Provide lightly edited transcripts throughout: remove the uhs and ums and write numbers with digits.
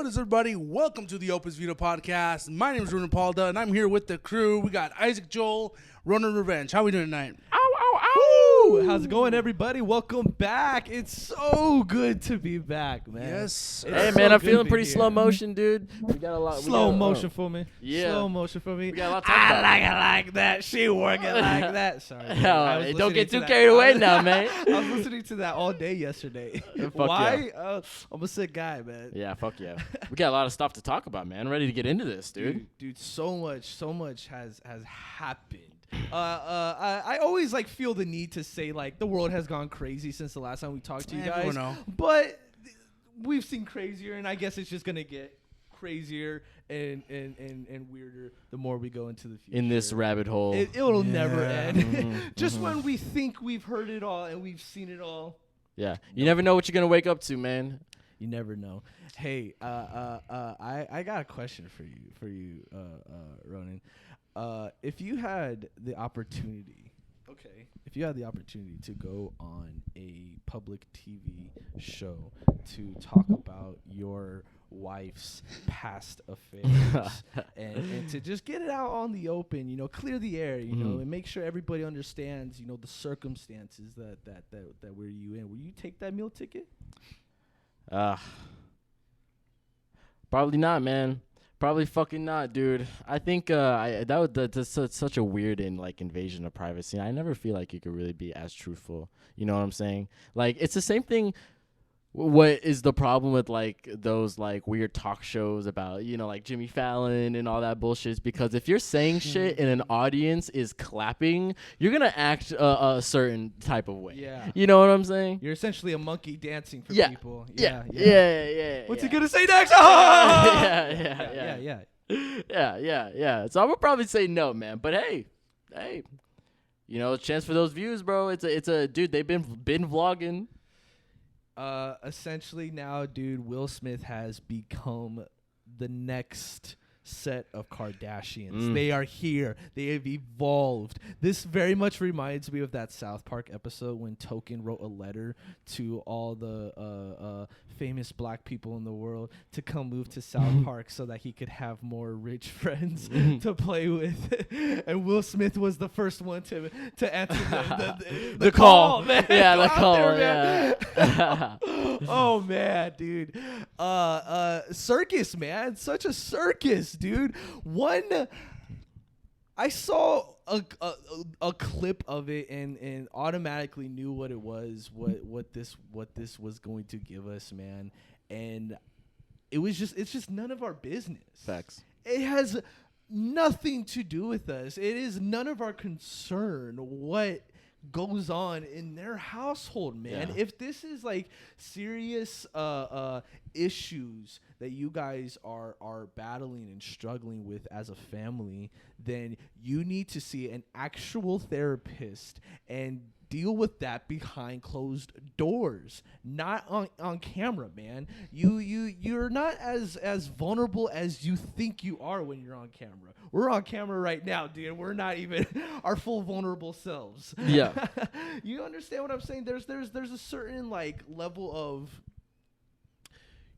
What is everybody? Welcome to the Opus Vita podcast. My name is Ronan Palda, and I'm here with the crew. We got Isaac Joel, Ronan Revenge. How we doing tonight? How's it going, everybody? Welcome back. It's so good to be back, man. Yes. Hey, man, I'm feeling pretty slow motion, dude. We got a lot. Slow motion for me. Yeah. Slow motion for me. We got a lot to talk about. I like it like that. She work it like that. Sorry. Man. Don't get too carried away now, man. I was listening to that all day yesterday. Why? Yeah. I'm a sick guy, man. Yeah, fuck yeah. We got a lot of stuff to talk about, man. I'm ready to get into this, dude. Dude, so much has happened. I always feel the need to say the world has gone crazy since the last time we talked to you guys. But we've seen crazier, and I guess it's just gonna get crazier and weirder the more we go into the future. In this rabbit hole. It'll never end. Just when we think we've heard it all and we've seen it all. Yeah. You never know what you're gonna wake up to, man. You never know. Hey, I got a question for you, Ronan. If you had the opportunity, to go on a public TV show to talk about your wife's past affairs and to just get it out on the open, clear the air, and make sure everybody understands, the circumstances that were you in, will you take that meal ticket? Probably not, man. Probably fucking not, dude. I think that's such a weird and invasion of privacy. I never feel like you could really be as truthful. You know what I'm saying? It's the same thing. What is the problem with those weird talk shows about Jimmy Fallon and all that bullshit? Is because if you're saying shit and an audience is clapping, you're gonna act a certain type of way. Yeah. You know what I'm saying? You're essentially a monkey dancing for people. Yeah. What's he gonna say next? Yeah. So I would probably say no, man. But hey, chance for those views, bro. It's a dude. They've been vlogging. Essentially now, dude, Will Smith has become the next set of Kardashians. They are here. They have evolved. This very much reminds me of that South Park episode when Token wrote a letter to all the famous black people in the world to come move to South Park so that he could have more rich friends to play with. And Will Smith was the first one to answer the call, man. Yeah, the call. There, yeah. Oh man, dude. Circus, man. Such a circus, dude. I saw a clip of it and automatically knew what it was, what this was going to give us, man. And it's just none of our business. Facts. It has nothing to do with us. It is none of our concern what goes on in their household, man. Yeah. If this is serious issues that you guys are battling and struggling with as a family, then you need to see an actual therapist and deal with that behind closed doors, not on camera, man. You're not as vulnerable as you think you are when you're on camera. We're on camera right now, dude. We're not even our full vulnerable selves. Yeah. You understand what I'm saying? There's a certain level of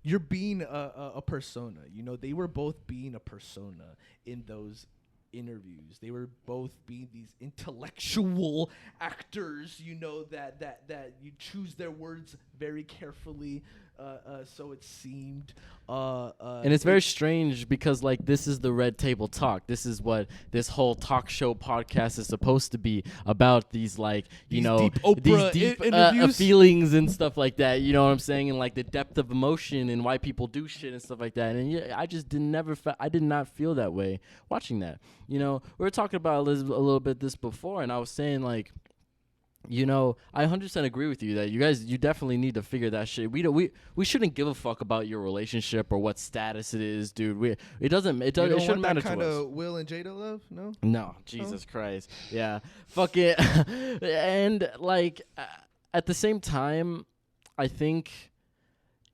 you're being a persona. They were both being a persona in those interviews. They were both being these intellectual actors, that you choose their words very carefully, so it seemed. And it's very strange because this is the Red Table Talk. This is what this whole talk show podcast is supposed to be about. These deep Oprah these deep interviews, feelings and stuff like that. You know what I'm saying? And the depth of emotion and why people do shit and stuff like that. And I just I did not feel that way watching that. We were talking about a little bit this before, and I was saying I 100% agree with you that you definitely need to figure that shit. We shouldn't give a fuck about your relationship or what status it is, dude. It shouldn't matter to us. You don't want that kind of Will and Jada love? No, Jesus Christ. Yeah. Fuck it. And at the same time, I think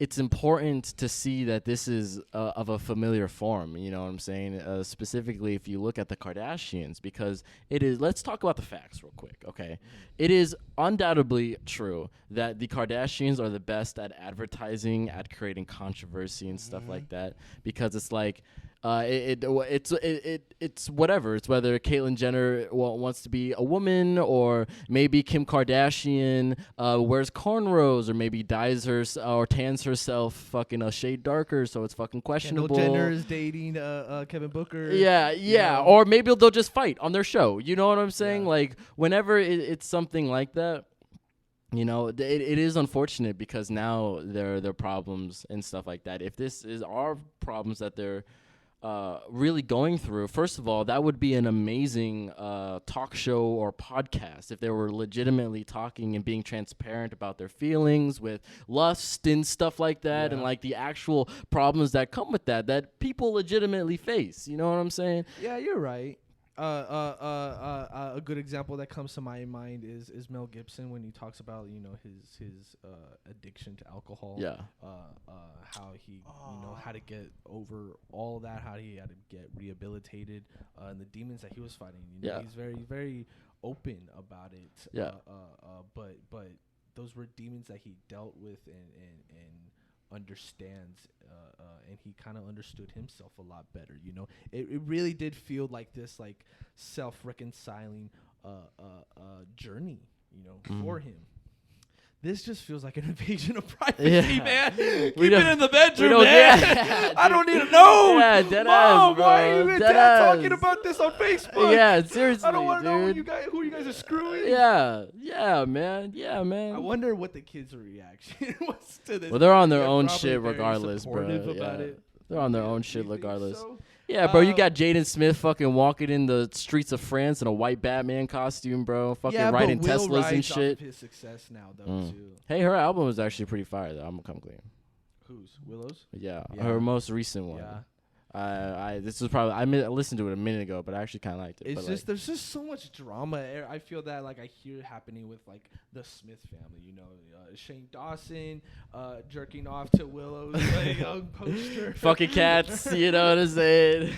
it's important to see that this is of a familiar form. You know what I'm saying? Specifically, if you look at the Kardashians, because it is. Let's talk about the facts real quick, okay? It is undoubtedly true that the Kardashians are the best at advertising, at creating controversy and stuff like that, because it's like. It's whatever. It's whether Caitlyn Jenner wants to be a woman, or maybe Kim Kardashian wears cornrows, or maybe dyes her or tans herself fucking a shade darker, so it's fucking questionable. Kendall Jenner is dating Kevin Booker. Yeah. You know? Or maybe they'll just fight on their show. You know what I'm saying? Yeah. Like whenever it's something like that. You know, it is unfortunate because now there are problems and stuff like that. If this is our problems that they're really going through, first of all, that would be an amazing talk show or podcast if they were legitimately talking and being transparent about their feelings with lust and stuff like that, and like the actual problems that come with that people legitimately face. You know what I'm saying? Yeah, you're right. A good example that comes to my mind is Mel Gibson when he talks about his addiction to alcohol. Yeah. How he how to get over all that, how he had to get rehabilitated, and the demons that he was fighting. He's very very open about it. Yeah. But those were demons that he dealt with and understands, and he kind of understood himself a lot better. It really did feel like this like self-reconciling journey for him. This just feels like an invasion of privacy, man. Keep it in the bedroom, man. Yeah, I don't need to know. Yeah, dead Mom, ass, bro. why are you and Dead Dad ass. talking about this on Facebook? Yeah, seriously, I don't want to know dude. who you guys are screwing. Yeah, man. I wonder what the kids' reaction was to this. Well, they're on their They're own probably shit very regardless, bro. supportive about Yeah. it. They're on their own You shit think regardless. so? Yeah, bro, you got Jaden Smith fucking walking in the streets of France in a white Batman costume, bro. Fucking riding but Will Teslas and rides off shit. of his success now, though, too. Hey, her album was actually pretty fire, though. I'm gonna come clean. Who's Willow's? Yeah, Yeah. her most recent one. Yeah. This was probably I listened to it a minute ago, but I actually kind of liked it. It's but just there's just so much drama. I feel that like I hear it happening with like the Smith family. Shane Dawson jerking off to Willow's poster. fucking cats, you know what I'm saying?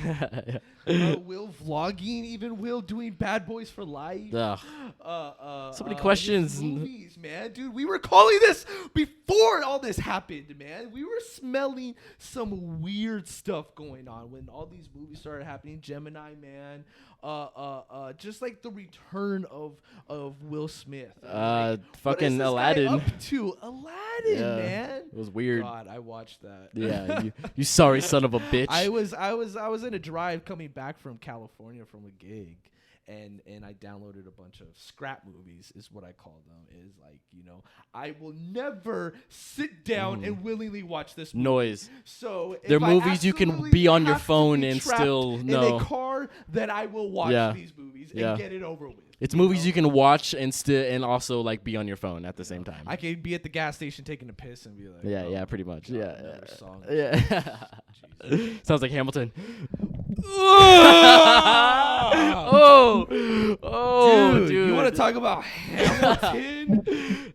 Will vlogging, even Will doing Bad Boys for Life. Ugh. So many questions. Movies, man, dude. We were calling this before all this happened, man. We were smelling some weird stuff going on when all these movies started happening. Gemini Man, just like the return of Will Smith. Fucking Aladdin. What is this guy up to Aladdin, man. It was weird. God, I watched that. Yeah, you sorry son of a bitch. I was in a drive coming back from California from a gig, and I downloaded a bunch of scrap movies, is what I call them. Is like, I will never sit down and willingly watch this movie. Noise. So if They're I movies you can absolutely be on your have to phone be and trapped still in know. a car, that I will watch these movies and get it over with. It's movies you can watch and also like be on your phone at the same time. I could be at the gas station taking a piss and be like, Yeah, pretty much. God, Yeah. another song. Yeah. Sounds like Hamilton. Dude, you want to talk about Hamilton?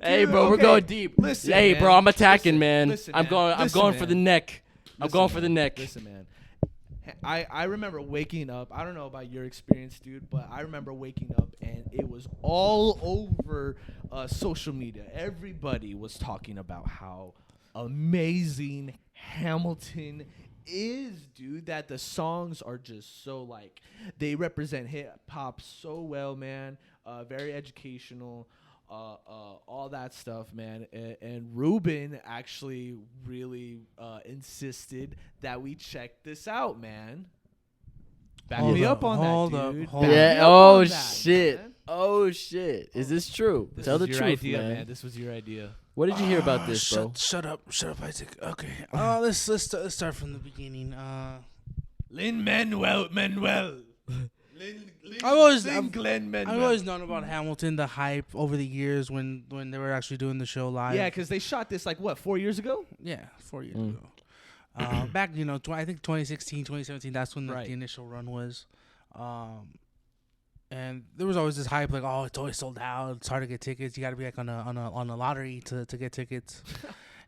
Hey, Dude, bro, we're okay. going deep. Listen, hey, man. bro, I'm attacking, man. Listen, I'm going man. for the neck. I'm going for the neck. Listen, man. I remember waking up. I don't know about your experience, dude, but I remember waking up and it was all over social media. Everybody was talking about how amazing Hamilton is, dude, that the songs are just so like they represent hip hop so well, man. Very educational, all that stuff, man. And Ruben actually really insisted that we check this out, man. Back me up on that, dude. Back me Yeah. up Oh on that, shit. man. Oh shit. Is this true? This Tell was the your truth, idea, man. This was your idea. What did you hear about this, bro? Shut up, Isaac. Okay. Let's start from the beginning. Lin-Manuel. I've always known about Hamilton, the hype over the years when they were actually doing the show live. Yeah, because they shot this like what, 4 years ago? Yeah, 4 years ago. Back, I think 2016, 2017. That's when the initial run was. And there was always this hype, like, oh, it's always sold out. It's hard to get tickets. You got to be like on a lottery to get tickets.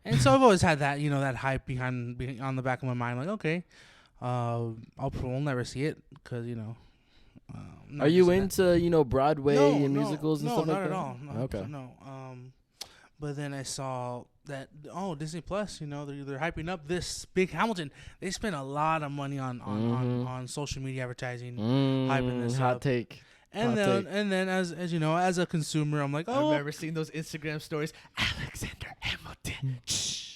And so I've always had that, that hype behind on the back of my mind. Like, okay, we'll never see it because Are you into Broadway and musicals and stuff like that? No, not at all. Okay. No. But then I saw that Disney Plus, they're hyping up this big Hamilton. They spent a lot of money on social media advertising, hyping this hot up. take. And then as you know, as a consumer, I'm like, I oh, remember seeing those Instagram stories. Alexander Hamilton.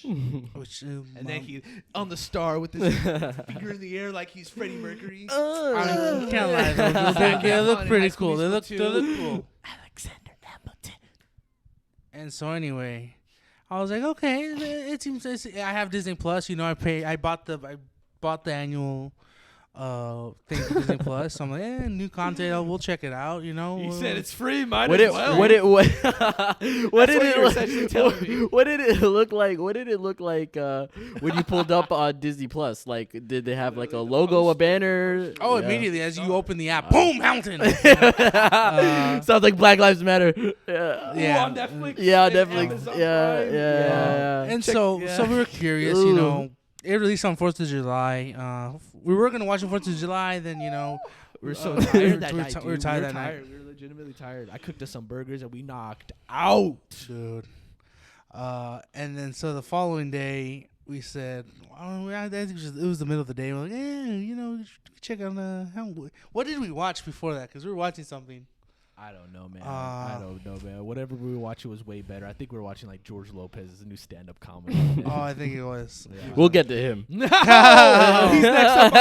And then he on the star with his finger in the air like he's Freddie Mercury. I mean, can't lie though. They look pretty cool. They look cool. Alexander Hamilton. And so anyway, I was like, okay, it seems I have Disney Plus. I bought the annual thing for Disney Plus. So I'm like, new content. We'll check it out. He said it's free. What did it look like? What did it look like when you pulled up on Disney Plus? Like, did they have like a logo, a banner? Oh, immediately as you open the app, boom, Hamilton. Sounds like Black Lives Matter. Yeah, on Netflix. Yeah, on Netflix. Amazon Yeah. And so we were curious. It released on 4th of July. We were gonna watch it 4th of July. Then we were so tired that night. We were tired that night. We were legitimately tired. I cooked us some burgers and we knocked out, dude. And then so the following day we said, I think it was the middle of the day. We're like, check on what did we watch before that? Because we were watching something. I don't know, man. Whatever we were watching was way better. I think we were watching like George Lopez's new stand-up comedy. I think it was. Yeah. We'll get to him. He's next up.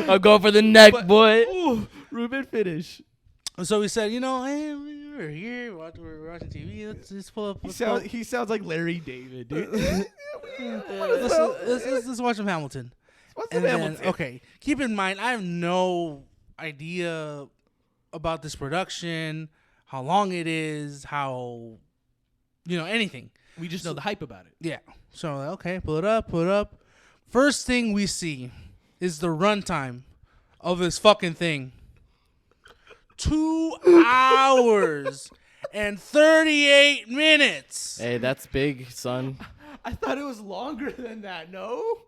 I'm going for the neck, boy. Ooh, Ruben, finish. So we said, hey, we're here. We're watching TV. Let's just pull up. He sounds like Larry David, dude. Let's watch some Hamilton. Hamilton. Okay, keep in mind, I have no idea about this production, how long it is, how anything. We just know the hype about it. Yeah. So okay, pull it up. First thing we see is the runtime of this fucking thing. 2 hours and 38 minutes. Hey, that's big, son. I thought it was longer than that. No.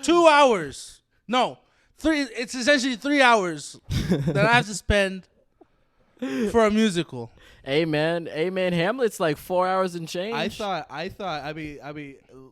2 hours. No. 3. It's essentially 3 hours that I have to spend for a musical. Hey man, Hamlet's like 4 hours and change. I thought. I mean,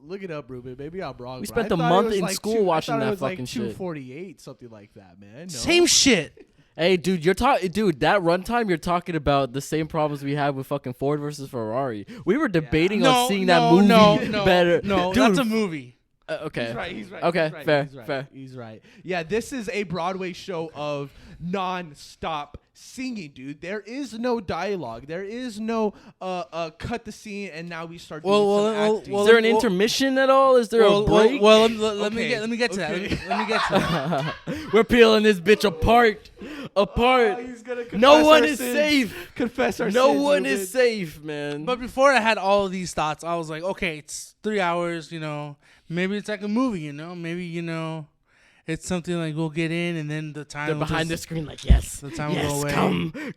look it up, Ruben. Maybe I'm wrong. We spent a month in school watching that fucking shit. 248, something like that, man. No. Same shit. Hey, dude, that runtime you're talking about the same problems we had with fucking Ford versus Ferrari. We were debating on seeing that movie better. No, dude, that's a movie. Okay. He's right. Okay, fair. He's right. Yeah, this is a Broadway show of non-stop singing, dude. There is no dialogue. There is no cut the scene and now we start doing some acting. Is there an intermission at all? Is there a break? Let me get to that. Let me get to that. We're peeling this bitch apart. No one is safe. Confess our sins. No one is safe, man. But before I had all of these thoughts, I was like, okay, it's 3 hours, maybe it's like a movie, maybe, it's something like we'll get in and then the time they're behind the screen like, yes, the time will go away.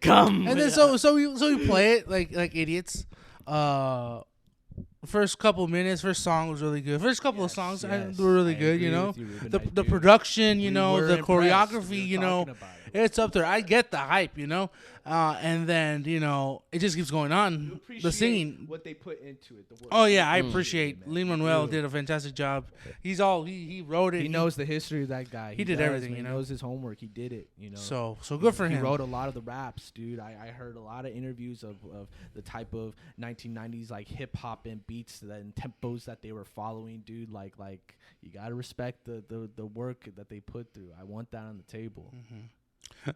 Come. And then so we play it like idiots. First couple minutes, first song was really good. First couple of songs were really good, The production, the choreography, it's up there. I get the hype, and then it just keeps going on. The singing, what they put into it. The work. Oh yeah, I appreciate. Lin-Manuel did a fantastic job. He wrote it. He knows the history of that guy. He did everything. He knows his homework. He did it. So good for him. He wrote a lot of the raps, dude. I heard a lot of interviews of the type of 1990s like hip hop and beats and tempos that they were following, dude. Like you gotta respect the work that they put through. I want that on the table. Mm-hmm.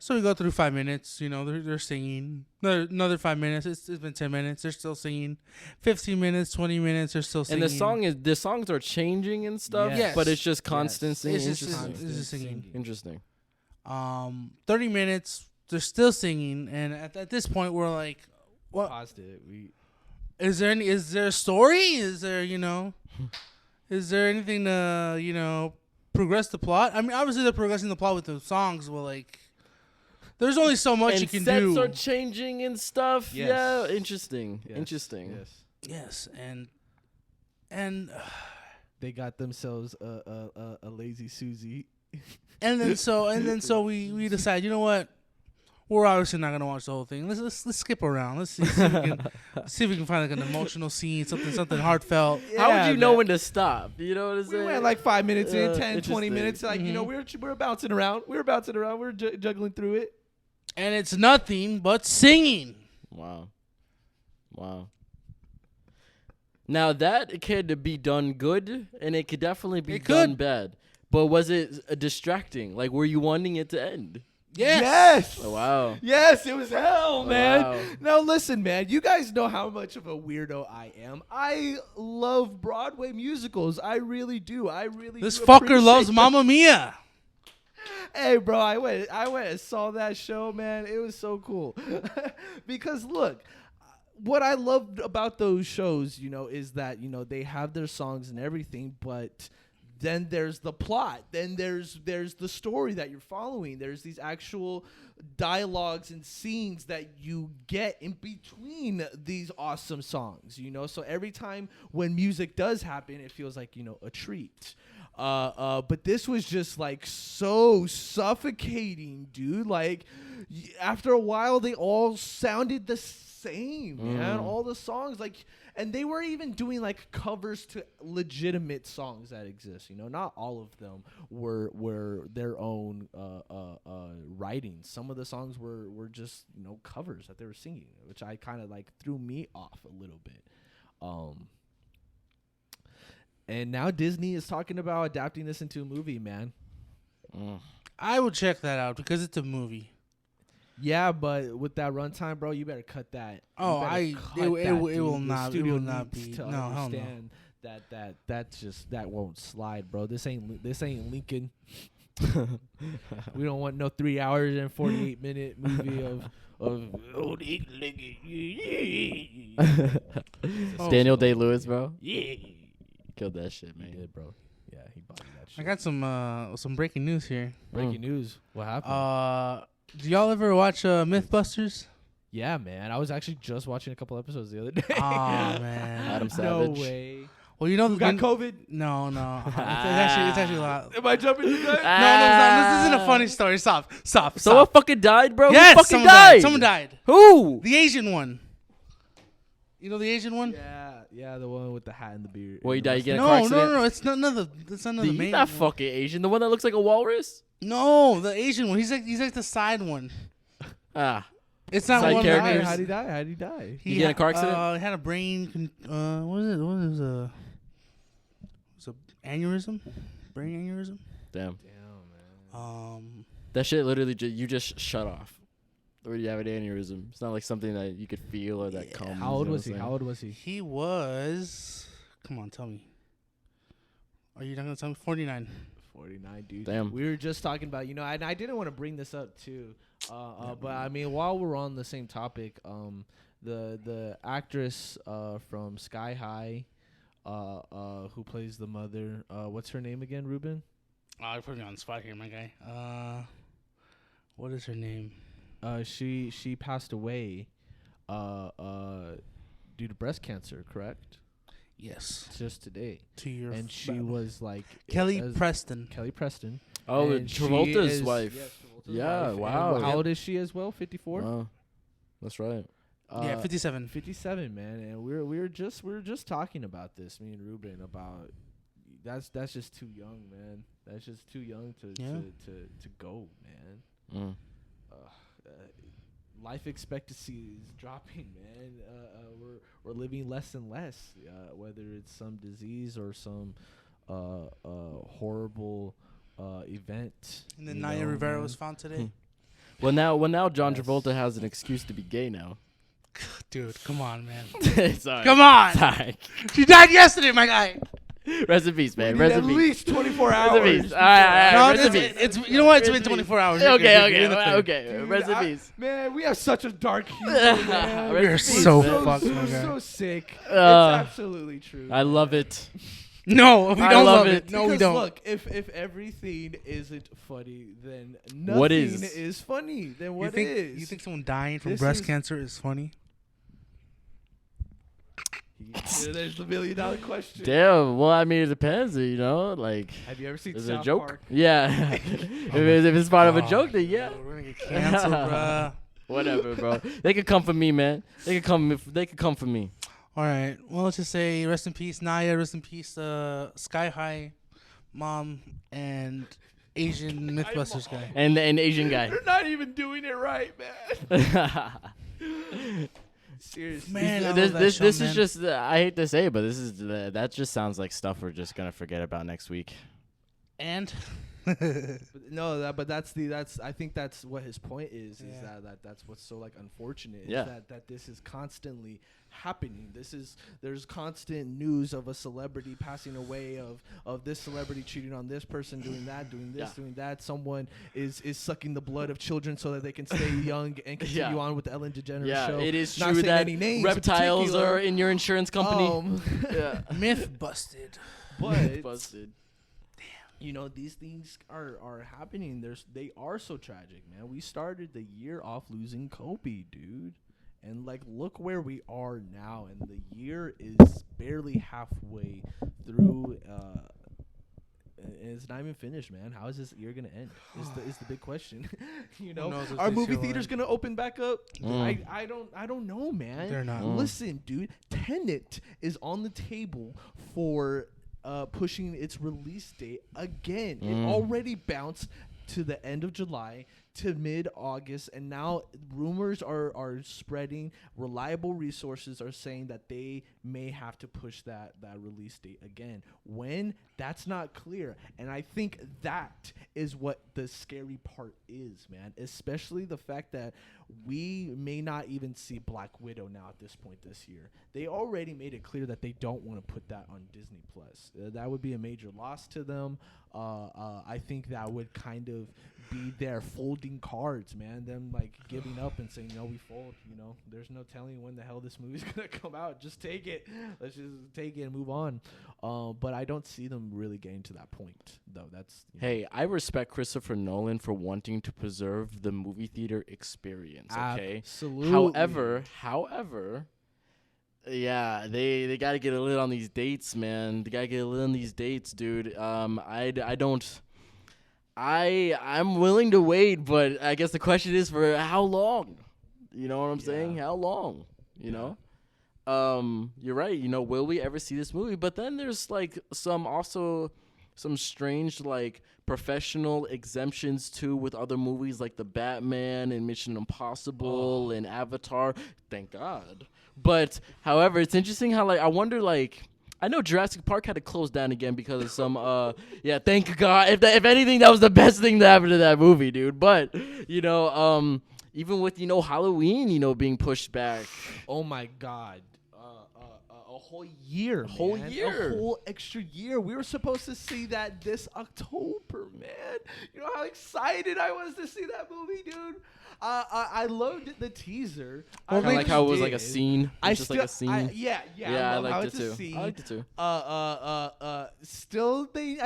So we go through 5 minutes. They're singing. Another 5 minutes. It's been 10 minutes. They're still singing. 15 minutes, 20 minutes. They're still singing. And the songs are changing and stuff. Yes. But it's just constant singing. It's just singing. Interesting. 30 minutes. They're still singing, and at this point we're like, what? Paused it. Is there a story? Is there is there anything to progress the plot? I mean, obviously they're progressing the plot with the songs. Well, like. There's only so much and you can sets do. are changing and stuff. Yes. Yeah, interesting. Yes. Interesting. Yes. Yes, and They got themselves a lazy Susie. and then so we decide, you know what? We're obviously not gonna watch the whole thing. Let's skip around. Let's see if we can find like an emotional scene, something heartfelt. How would you know when to stop? You know what I'm We saying? went like 5 minutes in, 10, 20 interesting. minutes. Like, you know, we're bouncing around. We're juggling through it. And it's nothing but singing. Wow. Now that could be done good, and it could definitely be done bad. But was it distracting? Like, were you wanting it to end? Yes. Oh, wow. Yes, it was hell, man. Wow. Now listen, man. You guys know how much of a weirdo I am. I love Broadway musicals. I really do. This do fucker appreciate loves them. Mamma Mia. Hey, bro, I went and saw that show, man. It was so cool. Because look, what I loved about those shows, you know, is that, you know, they have their songs and everything, but then there's the plot. Then there's the story that you're following. There's these actual dialogues and scenes that you get in between these awesome songs, you know? So every time when music does happen, it feels like, you know, a treat. But this was just like so suffocating, dude. Like after a while, they all sounded the same, man. All the songs, like, and they were even doing like covers to legitimate songs that exist. You know, not all of them were their own writings. Some of the songs were just, you know, covers that they were singing, which I kind of like threw me off a little bit. And now Disney is talking about adapting this into a movie, man. I would check that out because it's a movie. Yeah, but with that runtime, bro, you better cut that. Oh, it will not be. To No, hell no. understand that won't slide, bro. This ain't Lincoln. We don't want no 3 hours and 48-minute movie of Daniel Day-Lewis, bro. Yeah. Killed that shit, man. He did, bro. Yeah, he bought that shit. I got some breaking news here. Breaking news. What happened? Do y'all ever watch MythBusters? Yeah, man. I was actually just watching a couple episodes the other day. Oh man, Adam Savage. No way. Well, you know, You got COVID? No. It's actually a lot. Am I jumping the gun? No, it's not. This isn't a funny story. Stop. Someone fucking died, bro. Yes, Who fucking someone died. Who? The Asian one. You know the Asian one? Yeah, the one with the hat and the beard. Well, he died. You get a No, car no, accident? no. It's not another. It's not another He's main. not fucking Asian. The one that looks like a walrus? No, the Asian one. He's like the side one. Ah. It's not Side one. characters. How'd he die? He get in a car accident? He had a brain. What was it? What was a? Was a aneurysm? Brain aneurysm? Damn. Um. That shit literally you just shut off. Or you have an aneurysm. It's not like something that you could feel or that comes. How old was he? He was. Come on, tell me. Are you not gonna tell me? 49. 49, dude. Damn. We were just talking about, you know, and I didn't want to bring this up too, but I mean, while we're on the same topic, the actress from Sky High, who plays the mother, what's her name again, Ruben? Oh, you put me on the spot here, my guy. What is her name? She passed away, due to breast cancer, correct? Yes. Just today. 2 years. And she was like Kelly Preston. Kelly Preston. Oh, And Travolta's she wife. Yes, Travolta's Yeah, wife. wow. And how old is she as well? 54. Wow. That's right. Yeah, 57. 57, man. And we were just talking about this, me and Ruben, about that's just too young, man. That's just too young to go, man. Life expectancy is dropping, man. We're living less and less, whether it's some disease or some horrible event. And then Naya Rivera was found today. Well, now John Travolta has an excuse to be gay now. Dude, come on, man. Sorry. Come on. Sorry. She died yesterday, my guy. Rest in peace, man. We Rest need in at peace. least 24 Rest hours. in peace. All right. No, Rest in peace. it's you know what? It's Rest been in peace. 24 hours. Okay. Dude, Rest in peace. Man, we have such a dark humor, man. Rest in We're peace, so man. fucked, my guy. So sick. It's Uh, absolutely true. I love it. No, we I don't love love it. it. No, we Because don't. Look, if everything isn't funny, then nothing What is? funny. Then what you is? think, You think someone dying from This breast is- cancer is funny? There's the $1 million question. Damn. Well, I mean, it depends. You know, like. Have you ever seen Is it a South joke? Park? Yeah. if it's part of a joke, then yeah. We're gonna get canceled, bruh. Whatever, bro. They could come for me, man. They could come for me. All right. Well, let's just say rest in peace, Naya. Rest in peace, Sky High, Mom, and Asian MythBusters guy. And Asian guy. You're not even doing it right, man. Seriously. Man, I love this that this show, this man. is just I hate to say it, but this is that just sounds like stuff we're just gonna forget about next week. And But that's I think that's what his point is Yeah. that's what's so like unfortunate Yeah. is that this is constantly happening. There's constant news of a celebrity passing away, of this celebrity cheating on this person, doing that, doing this, doing that. Someone is sucking the blood of children so that they can stay young and continue on with the Ellen DeGeneres show. It is Not true saying that any names in reptiles particular. are in your insurance company. Yeah. myth busted. But Busted. you know, these things are happening. They are so tragic, man. We started the year off losing Kobe, dude. And like, look where we are now, and the year is barely halfway through. And it's not even finished, man. How is this year gonna end? Is the big question. You know, knows if are this movie year will theaters end? gonna open back up? Mm. I don't know, man. They're not. Listen, dude. Tenet is on the table for pushing its release date again. It already bounced to the end of July to mid-August, and now rumors are spreading. Reliable resources are saying that they may have to push that release date again. When? That's not clear. And I think that is what the scary part is, man. Especially the fact that we may not even see Black Widow now at this point this year. They already made it clear that they don't want to put that on Disney Plus. That would be a major loss to them. I think that would kind of be their folding cards, man. Them like giving up and saying, no, we fold. You know, there's no telling when the hell this movie's gonna come out. Just take it. Let's just take it and move on. But I don't see them really getting to that point, though. That's Hey, I respect Christopher Nolan for wanting to preserve the movie theater experience. Okay. Absolutely. However, yeah, they got to get a lid on these dates, man. They got to get a lid on these dates, dude. I'm willing to wait, but I guess the question is for how long? You know what I'm saying? How long? You know? You're right. You know, will we ever see this movie? But then there's like some strange like professional exemptions too with other movies like the Batman and Mission Impossible and Avatar. Thank God. But however, it's interesting how like I wonder like I know Jurassic Park had to close down again because of some thank God. If anything, that was the best thing that happened to that movie, dude. But you know, even with Halloween, being pushed back. Oh my God. A whole year, A whole man. year. A whole extra year. We were supposed to see that this October, man. You know how excited I was to see that movie, dude? I loved the teaser. Kind of like how it was like a did. scene. I It's just like a scene. Yeah, I love how liked it it's a too. scene. I liked it too. I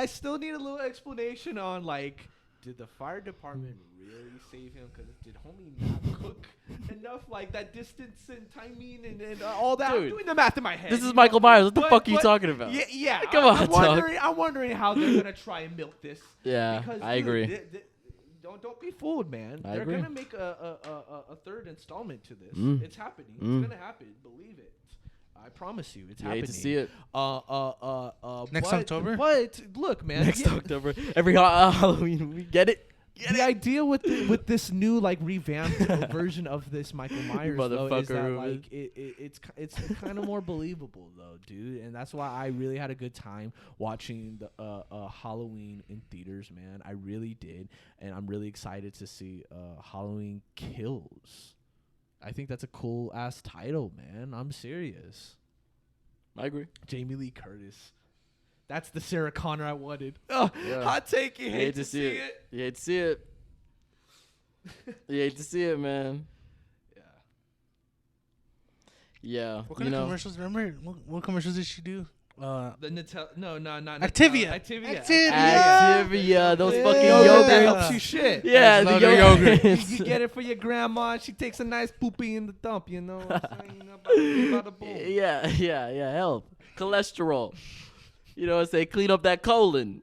still need a little explanation on like, did the fire department really save him? Because did homie not cook enough? Like that distance and timing and all that. Dude, I'm doing the math in my head. This is you Michael know? Myers. What the But- fuck are you but- talking about? Yeah. Come on, dog. I'm wondering how they're gonna try and milk this. Yeah, Because, I dude, agree. Don't be fooled, man. I They're agree. gonna make a third installment to this. Mm. It's happening. Mm. It's gonna happen. Believe it. I promise you, it's You happening. hate to see it. Next but- October? But look, man. Next yeah, October, every Halloween, we get it. the idea with this new like revamped version of this Michael Myers though is that Motherfucker, like it's kind of more believable though, dude, and that's why I really had a good time watching the Halloween in theaters, man. I really did, and I'm really excited to see Halloween Kills. I think that's a cool ass title, man. I'm serious. I agree. Jamie Lee Curtis. That's the Sarah Connor I wanted. Oh, Yeah. hot take. You You hate to see it. You hate to see it. You hate to see it, man. Yeah. Yeah. What kind of commercials? Remember what commercials did she do? The Nutella, no, not Activia. Activia, those fucking yogurt that yogurts. helps you shit. Yeah, the yogurt. You get it for your grandma, and she takes a nice poopy in the dump. You know what I'm saying? Bada boom. Yeah. Help. Cholesterol. You know what I'm saying? Clean up that colon.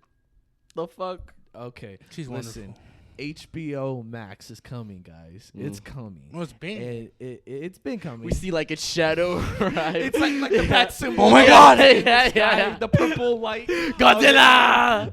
The fuck? Okay. She's wonderful. HBO Max is coming, guys. It's coming. Well, it's been. It's been coming. We see like its shadow, right? It's like the bat symbol. Oh my god! Yeah. The purple light. Godzilla!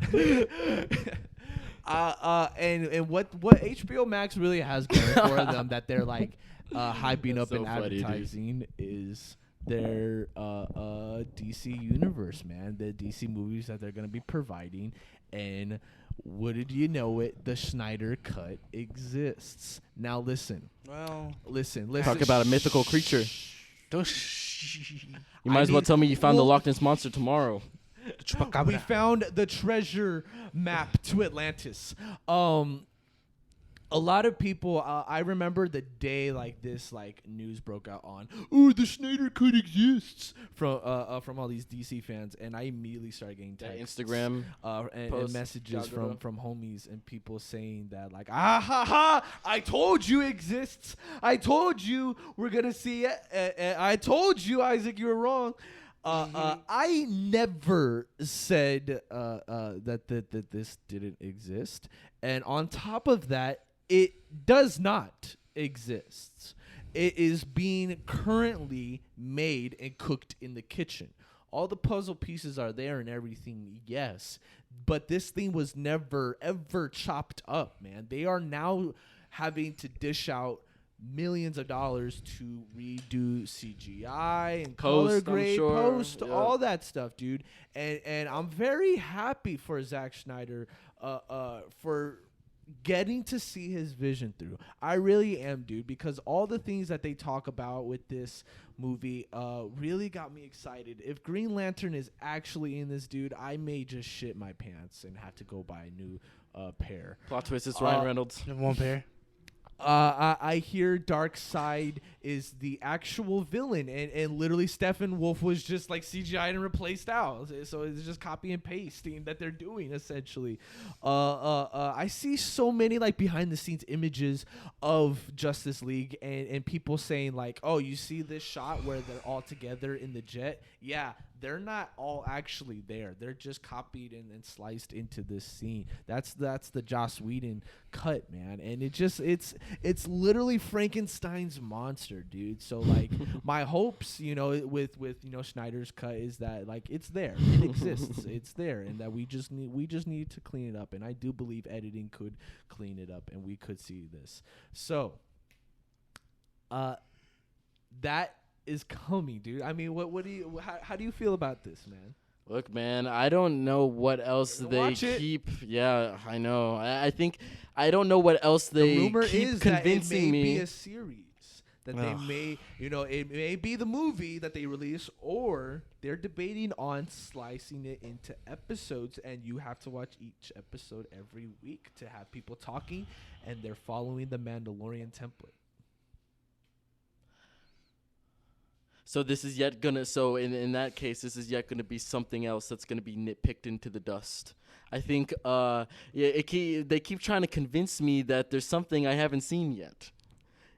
And what HBO Max really has going for them that they're like hyping That's up in so funny, advertising is their DC universe, man. The DC movies that they're gonna be providing, and wouldn't you know it, the Snyder Cut exists. Now listen. Well, listen. Talk about a mythical creature. don't You might as well tell me you found the Loch Ness Monster tomorrow. We found the treasure map to Atlantis. A lot of people, I remember the day like this, like news broke out on, the Snyder Cut exists from all these DC fans, and I immediately started getting texts, Instagram and messages from homies and people saying that like, I told you it exists. I told you we're gonna see it. I told you, Isaac, you were wrong. I never said that this didn't exist, and on top of that, it does not exist. It is being currently made and cooked in the kitchen. All the puzzle pieces are there and everything, yes, but this thing was never ever chopped up, man. They are now having to dish out millions of dollars to redo CGI and color grade, post, all that stuff, dude. And I'm very happy for Zack Snyder for getting to see his vision through. I really am, dude, because all the things that they talk about with this movie really got me excited. If Green Lantern is actually in this, dude, I may just shit my pants and have to go buy a new pair. Plot twist, it's Ryan Reynolds. You have one pair. I hear Darkseid is the actual villain, and literally Steppenwolf was just like CGI'd and replaced out. So it's just copy and pasting that they're doing essentially. I see so many like behind the scenes images of Justice League and people saying like, oh, you see this shot where they're all together in the jet? Yeah, they're not all actually there. They're just copied and sliced into this scene. That's the Joss Whedon cut, man. And it's literally Frankenstein's monster, dude. So like my hopes, with Snyder's cut is that like it's there. It exists. It's there, and that we just need to clean it up. And I do believe editing could clean it up and we could see this. So that is coming, dude. I mean, how do you feel about this, man? Look, man, I don't know what else they keep. Yeah, I know. I think I don't know what else they keep convincing that it may me. Be a series that they may, it may be the movie that they release, or they're debating on slicing it into episodes, and you have to watch each episode every week to have people talking, and they're following the Mandalorian template. So this is yet gonna. So in that case, this is yet gonna be something else that's gonna be nitpicked into the dust. I think. They keep trying to convince me that there's something I haven't seen yet.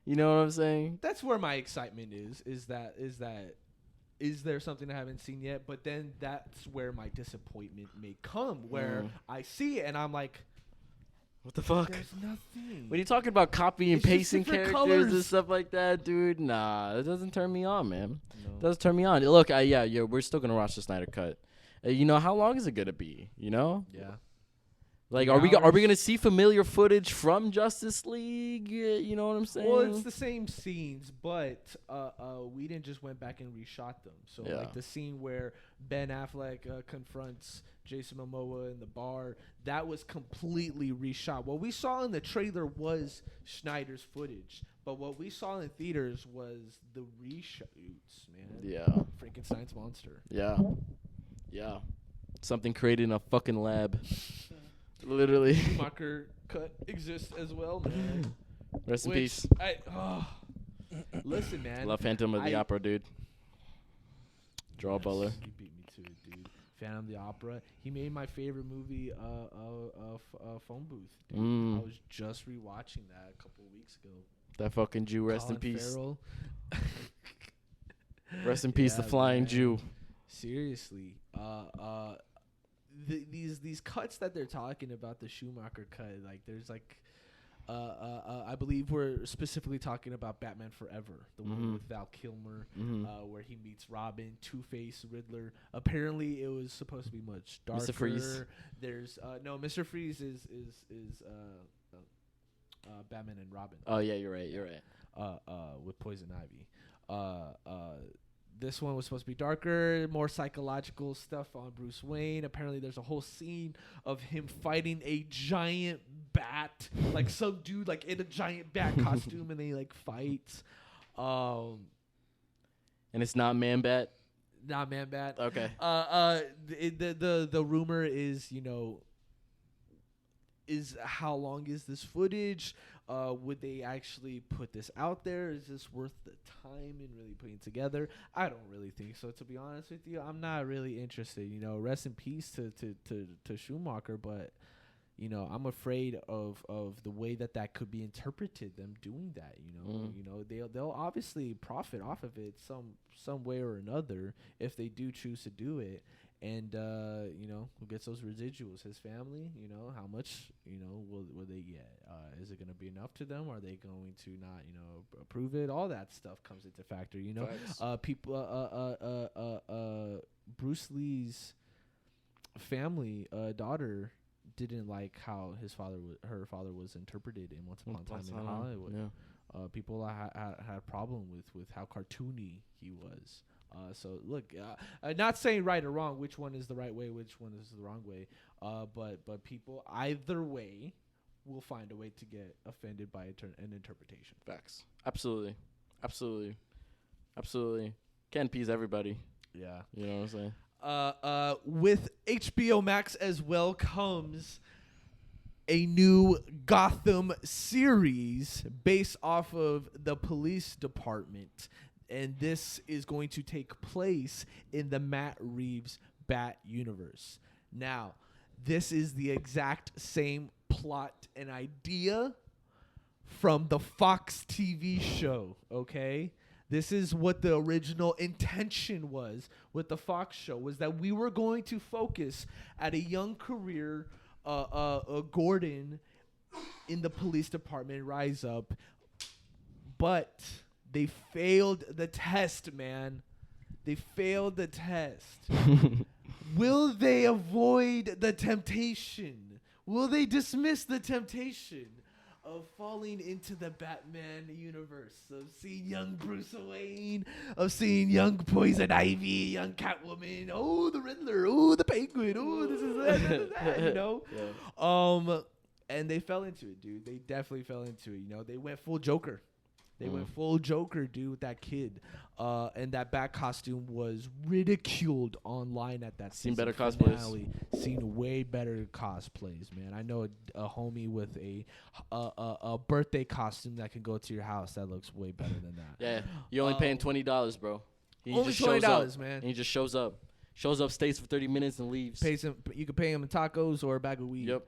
You know what I'm saying? That's where my excitement is. Is there something I haven't seen yet? But then that's where my disappointment may come, where I see it and I'm like, what the fuck? There's nothing. When you're talking about copy and pasting characters colors and stuff like that, dude, nah, it doesn't turn me on, man. No. It doesn't turn me on. Look, we're still gonna watch the Snyder Cut. How long is it gonna be? Yeah. Like, are we gonna see familiar footage from Justice League? You know what I'm saying? Well, it's the same scenes, but we didn't just went back and reshot them. So like the scene where Ben Affleck confronts Jason Momoa in the bar, that was completely reshot. What we saw in the trailer was Schneider's footage, but what we saw in theaters was the reshoots, man. Yeah. Frankenstein's monster. Yeah. Something created in a fucking lab. Literally. Schumacher cut exists as well, man. Rest in peace. Listen, man. Love Phantom of the Opera, dude. Draw Butler. You beat me into it, dude. Phantom of the Opera. He made my favorite movie, Phone Booth. Dude. I was just rewatching that a couple of weeks ago. That fucking Jew, rest Colin in peace. Farrell. Rest in peace, the flying Jew. Seriously, these cuts that they're talking about, the Schumacher cut, like there's like, I believe we're specifically talking about Batman Forever, the one with Val Kilmer, where he meets Robin, Two-Face, Riddler. Apparently, it was supposed to be much darker. Mr. Freeze. There's no Mr. Freeze is Batman and Robin. Oh yeah, you're right. With Poison Ivy. This one was supposed to be darker, more psychological stuff on Bruce Wayne. Apparently, there's a whole scene of him fighting a giant bat, like some dude like in a giant bat costume, and they like fight. And it's not Man-Bat? Not Man-Bat. Okay. The rumor is, is how long is this footage? Would they actually put this out there? Is this worth the time in really putting together? I don't really think so, to be honest with you. I'm not really interested. Rest in peace to Schumacher, but I'm afraid of the way that could be interpreted. Them doing that, they'll obviously profit off of it some way or another if they do choose to do it. And who gets those residuals? His family. How much will they get? Is it going to be enough to them? Are they going to not approve it? All that stuff comes into factor. Bruce Lee's family daughter didn't like how her father was interpreted in Once Upon a Time in Hollywood. Yeah. People had problem with how cartoony he was. So look, not saying right or wrong, which one is the right way, which one is the wrong way. But people either way will find a way to get offended by an interpretation. Facts. Absolutely. Can't appease everybody. Yeah. You know what I'm saying? With HBO Max as well comes a new Gotham series based off of the police department. And this is going to take place in the Matt Reeves Bat universe. Now, this is the exact same plot and idea from the Fox TV show, okay? This is what the original intention was with the Fox show, was that we were going to focus at a young career, Gordon in the police department, rise up, but they failed the test, man. They failed the test. Will they avoid the temptation? Will they dismiss the temptation of falling into the Batman universe, of seeing young Bruce Wayne, of seeing young Poison Ivy, young Catwoman, oh, the Riddler, oh, the Penguin, oh, this is that, Yeah. And they fell into it, dude. They definitely fell into it. They went full Joker. They went full Joker, dude, with that kid. And that Bat costume was ridiculed online at that Seen better finale. cosplays. Seen way better cosplays, man. I know a homie with a birthday costume that can go to your house that looks way better than that. Yeah, you're only paying $20, bro. He only just shows $20, up, man. And he just shows up. Shows up, stays for 30 minutes, and leaves. You can pay him in tacos or a bag of weed. Yep.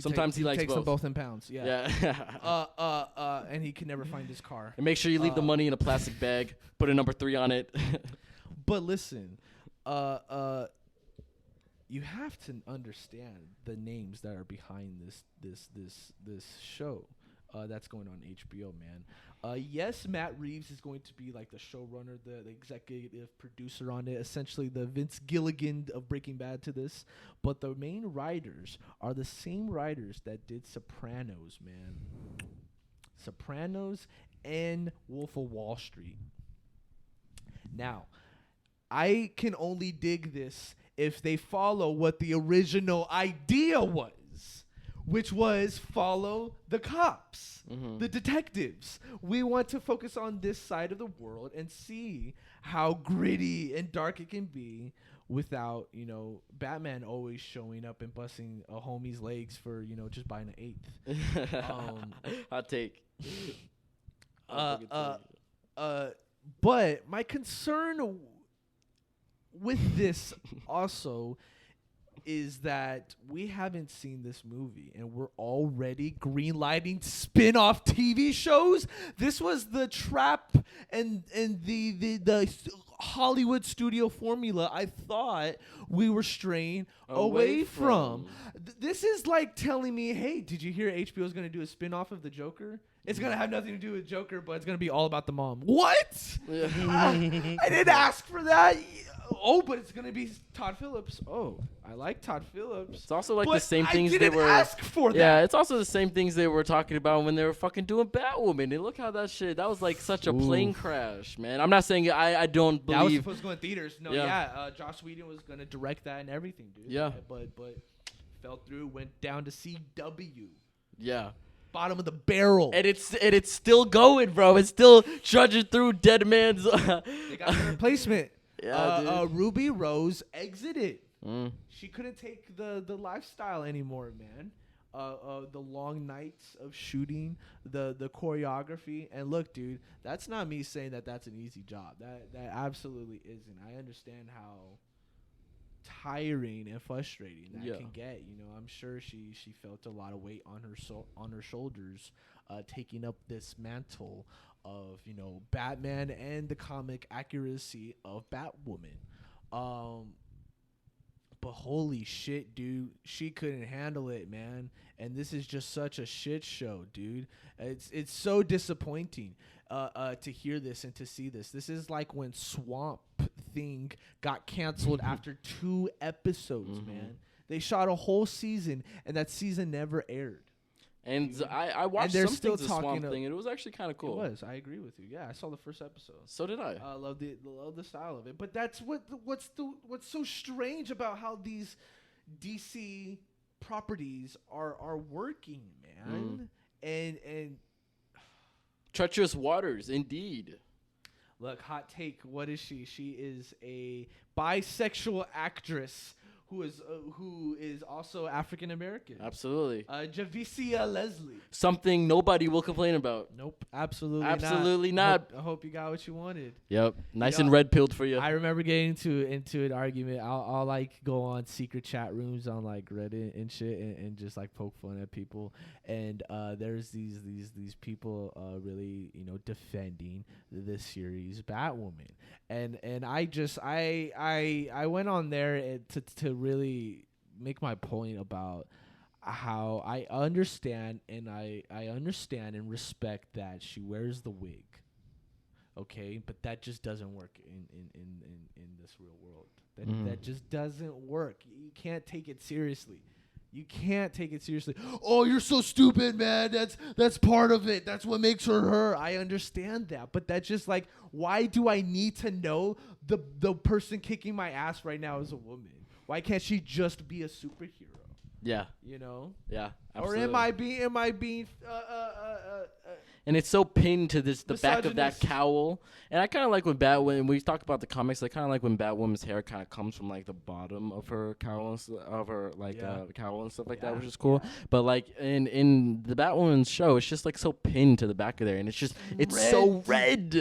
Sometimes he likes takes them both in pounds. Yeah. And he can never find his car. And make sure you leave the money in a plastic bag. Put a number 3 on it. But listen, you have to understand the names that are behind this show that's going on HBO, man. Yes, Matt Reeves is going to be like the showrunner, the executive producer on it, essentially the Vince Gilligan of Breaking Bad to this. But the main writers are the same writers that did Sopranos, man. Sopranos and Wolf of Wall Street. Now, I can only dig this if they follow what the original idea was, which was follow the cops, the detectives. We want to focus on this side of the world and see how gritty and dark it can be without, Batman always showing up and busting a homie's legs for, just buying an eighth. Hot take. But my concern with this also is that we haven't seen this movie and we're already greenlighting spin-off TV shows. This was the trap and the Hollywood studio formula I thought we were straying away from. This is like telling me, hey, did you hear HBO is going to do a spin-off of the Joker? It's going to have nothing to do with Joker, but it's going to be all about the mom. What? I didn't ask for that. Oh, but it's gonna be Todd Phillips. Oh, I like Todd Phillips. It's also like the same things they were. Ask for that. Yeah, it's also the same things they were talking about when they were fucking doing Batwoman. And look how that shit. That was like such a plane crash, man. I'm not saying I don't believe. That was supposed to go in theaters. No, Joss Whedon was gonna direct that and everything, dude. Yeah. But fell through. Went down to CW. Yeah. Bottom of the barrel. And it's still going, bro. It's still trudging through Dead Man's. They got a replacement. Yeah, Ruby Rose exited. She couldn't take the lifestyle anymore, man. The long nights of shooting, the choreography, and look, dude, that's not me saying that that's an easy job. That absolutely isn't. I understand how tiring and frustrating that can get. You know, I'm sure she felt a lot of weight on her shoulders, taking up this mantle of, you know, Batman and the comic accuracy of Batwoman. But holy shit, dude, she couldn't handle it, man. And this is just such a shit show, dude. It's so disappointing to hear this and to see this. This is like when Swamp Thing got canceled after 2 episodes, man. They shot a whole season, and that season never aired. And I watched some things of Swamp Thing, and it was actually kind of cool. It was. I agree with you. Yeah, I saw the first episode. So did I. I love the style of it. But that's what's so strange about how these DC properties are working, man. And treacherous waters, indeed. Look, hot take. What is she? She is a bisexual actress who is also African American. Absolutely. Javicia Leslie. Something nobody will complain about. Nope, absolutely not. I hope you got what you wanted. Yep, nice and red pilled for you. I remember getting into an argument. I'll like go on secret chat rooms on like Reddit and shit and just like poke fun at people. And there's these people really, you know, defending this series Batwoman. And I went on there to really make my point about how I understand and and respect that she wears the wig, okay, but that just doesn't work in this real world. That just doesn't work. You can't take it seriously. You can't take it seriously. Oh, you're so stupid, man. That's part of it. That's what makes her her. I understand that, but that's just like, why do I need to know the person kicking my ass right now is a woman? Why can't she just be a superhero? Yeah. You know? Yeah. Absolutely. Or am I being and it's so pinned to the back of that cowl. And I kind of like when when we talk about the comics, I kind of like when Batwoman's hair kind of comes from like the bottom of her cowl and cowl and stuff like that, which is cool. Yeah. But like in the Batwoman's show, it's just like so pinned to the back of there, and it's red. So red.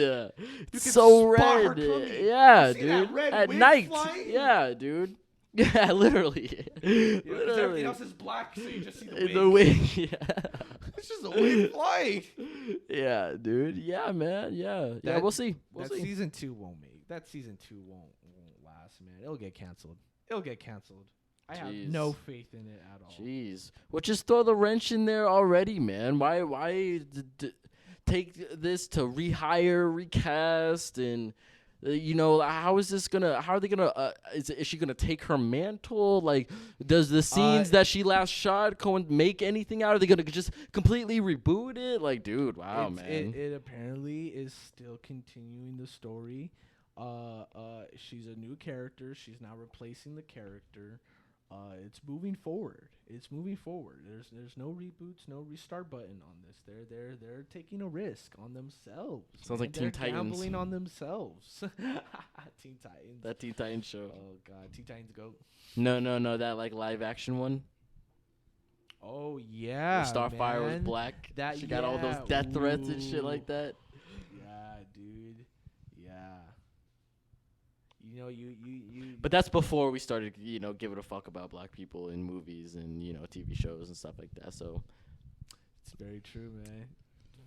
It's so red. Yeah, dude. At night. Flying? Yeah, dude. Yeah, literally. Literally. Everything else is black, so you just see the wig. The wig, yeah. It's just a wig flying. Yeah, dude. Yeah, man. Yeah. Yeah, we'll see. Season 2 won't last, man. It'll get canceled. I have no faith in it at all. Jeez. Well, just throw the wrench in there already, man. Why take this to rehire, recast, and you know, how are they gonna is she gonna take her mantle? Like, does the scenes that she last shot make anything out? Are they gonna just completely reboot it? Like, dude, wow, man. It apparently is still continuing the story. She's a new character. She's now replacing the character. It's moving forward. There's no reboots, no restart button on this. They're taking a risk on themselves. Sounds like Teen Titans. Gambling on themselves. Teen Titans. That Teen Titans show. Oh God, Teen Titans Go. No, that like live action one. Oh yeah. Where Starfire was black. She got all those death threats and shit like that. Yeah, dude. Yeah. You know, you. But that's before we started, giving a fuck about black people in movies and TV shows and stuff like that. So it's very true, man.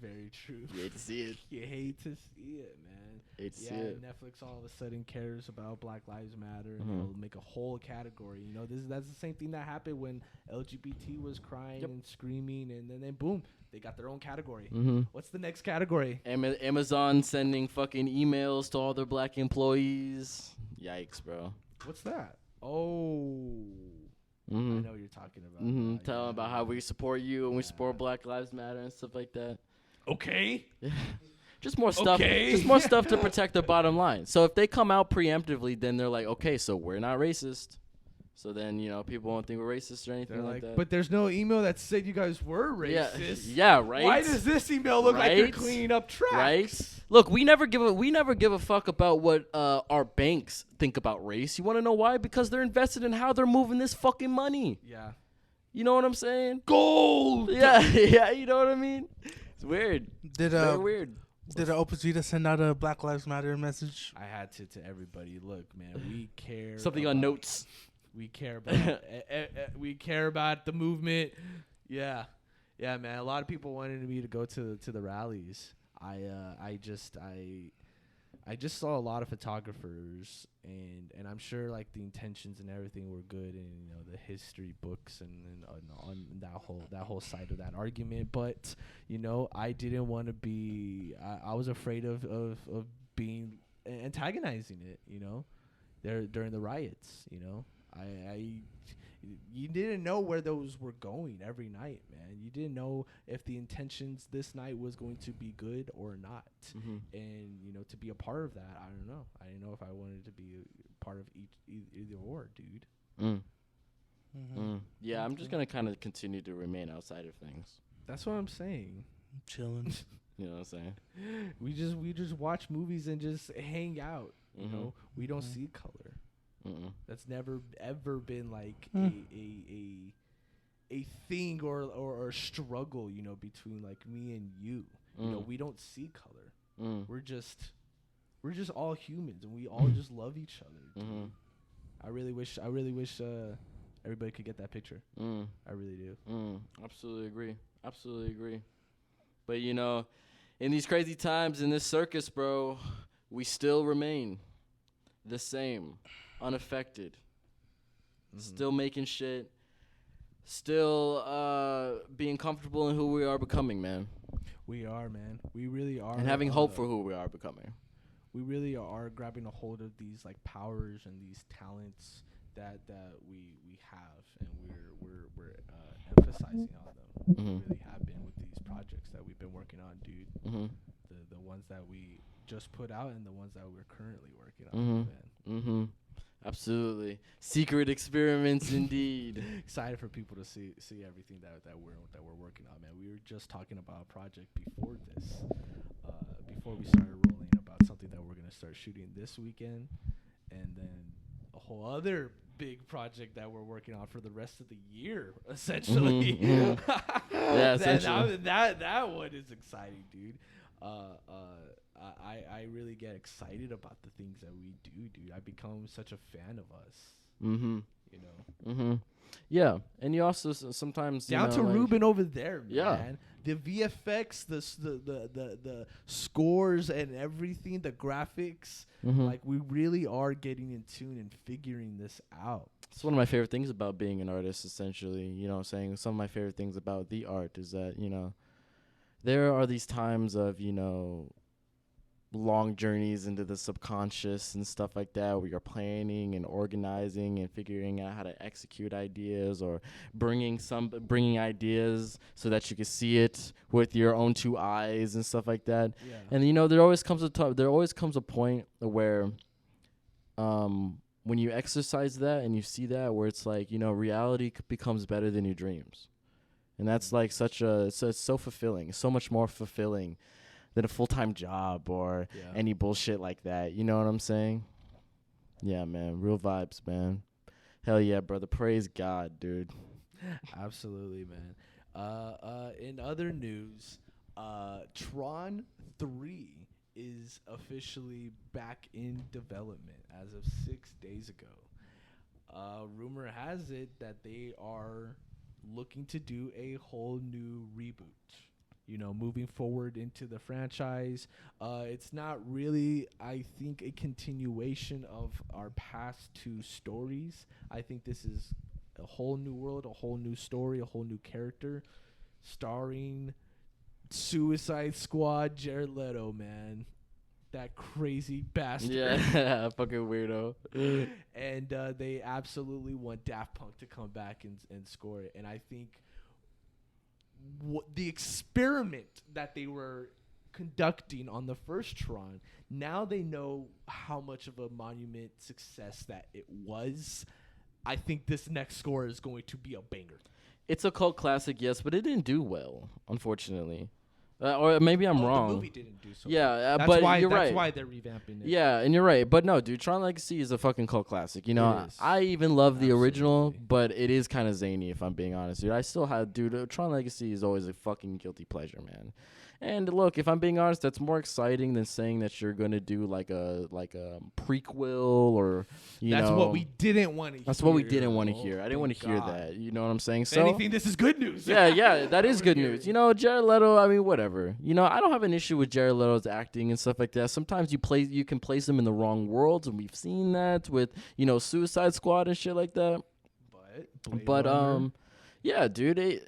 Very true. You hate to see it. You hate to see it, man. Hate to see it. Netflix all of a sudden cares about Black Lives Matter and they'll make a whole category. You know, that's the same thing that happened when LGBT was crying and screaming, and then boom, they got their own category. What's the next category? Amazon sending fucking emails to all their black employees. Yikes, bro. What's that? Oh. I know what you're talking about. Tell them about how we support you and we support Black Lives Matter and stuff like that. Okay. Just more stuff. Okay. Just more stuff to protect their bottom line. So if they come out preemptively, then they're like, okay, so we're not racist. So then, people won't think we're racist or anything like that. But there's no email that said you guys were racist. Yeah, right. Why does this email look like you're cleaning up tracks? Right. Look, we never give a fuck about what our banks think about race. You want to know why? Because they're invested in how they're moving this fucking money. Yeah. You know what I'm saying? Gold. Yeah, you know what I mean? It's weird. Very weird. Did Opus Vita send out a Black Lives Matter message? I had to everybody. Look, man, we care. Something on notes. We care about we care about the movement. Yeah, man. A lot of people wanted me to go to the rallies. I just saw a lot of photographers, and I'm sure like the intentions and everything were good, and the history books and on that whole side of that argument. But I didn't want to be. I was afraid of being antagonizing it. There during the riots. You didn't know where those were going every night, man. You didn't know if the intentions this night was going to be good or not. And, to be a part of that, I don't know. I didn't know if I wanted to be a part of either or, dude. Yeah, I'm just going to kind of continue to remain outside of things. That's what I'm saying. I'm chilling. You know what I'm saying? We just watch movies and just hang out. We don't see color. That's never ever been like a thing or a struggle, between like me and you. We don't see color. We're just all humans, and we all just love each other. I really wish everybody could get that picture. I really do. Absolutely agree. But in these crazy times in this circus, bro, we still remain the same. Unaffected, still making shit, still being comfortable in who we are becoming, man. We are, man. We really are. And having hope for who we are becoming. We really are grabbing a hold of these like powers and these talents that we have, and we're emphasizing on them. We really have been with these projects that we've been working on, dude. The ones that we just put out and the ones that we're currently working on, man. Absolutely. Secret experiments indeed. Excited for people to see everything that we're working on, man. We were just talking about a project before this, before we started rolling, about something that we're gonna start shooting this weekend, and then a whole other big project that we're working on for the rest of the year, essentially. Yeah, essentially. That one is exciting, dude. I really get excited about the things that we do, dude. I become such a fan of us. Yeah, and you also sometimes down to like Ruben over there, man. Yeah. The VFX, the scores and everything, the graphics, like we really are getting in tune and figuring this out. It's one of my favorite things about being an artist, essentially. You know what I'm saying? Some of my favorite things about the art is that, there are these times of, long journeys into the subconscious and stuff like that, where you're planning and organizing and figuring out how to execute ideas, or bringing ideas so that you can see it with your own two eyes and stuff like that. Yeah. And there always comes a point where when you exercise that and you see that, where it's like, reality becomes better than your dreams. And that's like it's so fulfilling. It's so much more fulfilling than a full-time job or any bullshit like that. You know what I'm saying? Yeah, man. Real vibes, man. Hell yeah, brother. Praise God, dude. Absolutely, man. In other news, Tron 3 is officially back in development as of 6 days ago. Rumor has it that they are looking to do a whole new reboot. Moving forward into the franchise. It's not really, I think, a continuation of our past two stories. I think this is a whole new world, a whole new story, a whole new character, starring Suicide Squad Jared Leto, man. That crazy bastard. Yeah, fucking weirdo. And they absolutely want Daft Punk to come back and score it. And I think the experiment that they were conducting on the first Tron, now they know how much of a monument success that it was. I think this next score is going to be a banger. It's a cult classic, yes, but it didn't do well, unfortunately. Or maybe I'm wrong. The movie didn't do so. Yeah, but you're right. That's why they're revamping it. Yeah, and you're right. But no, dude, Tron Legacy is a fucking cult classic. I even love the original, but it is kind of zany, if I'm being honest, dude. I still have, dude, Tron Legacy is always a fucking guilty pleasure, man. And look, if I'm being honest, that's more exciting than saying that you're gonna do like a prequel or That's what we didn't want to hear. That's what we didn't want to hear. I didn't want to hear that. You know what I'm saying? If anything, this is good news. Yeah, that is good news. Jared Leto, I mean, whatever. I don't have an issue with Jared Leto's acting and stuff like that. Sometimes you can place him in the wrong worlds, and we've seen that with Suicide Squad and shit like that. But yeah, dude.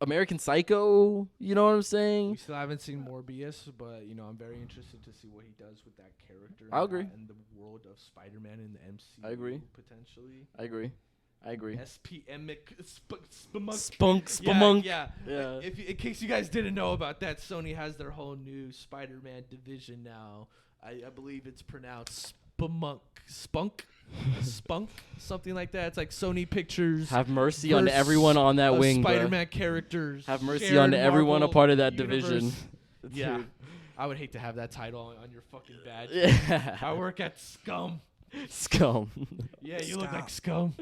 American Psycho, you know what I'm saying? We still haven't seen Morbius, but I'm very interested to see what he does with that character. I agree. And the world of Spider-Man in the MCU. I agree. Potentially. I agree. SPM Spunk. Yeah. In case you guys didn't know about that, Sony has their whole new Spider-Man division now. I believe it's pronounced Spunk, something like that. It's like Sony Pictures. Have mercy on everyone on that wing. Spider-Man characters. Have mercy on everyone a part of that division. Yeah, I would hate to have that title on your fucking badge. Yeah. I work at Scum. Yeah, you look like Scum.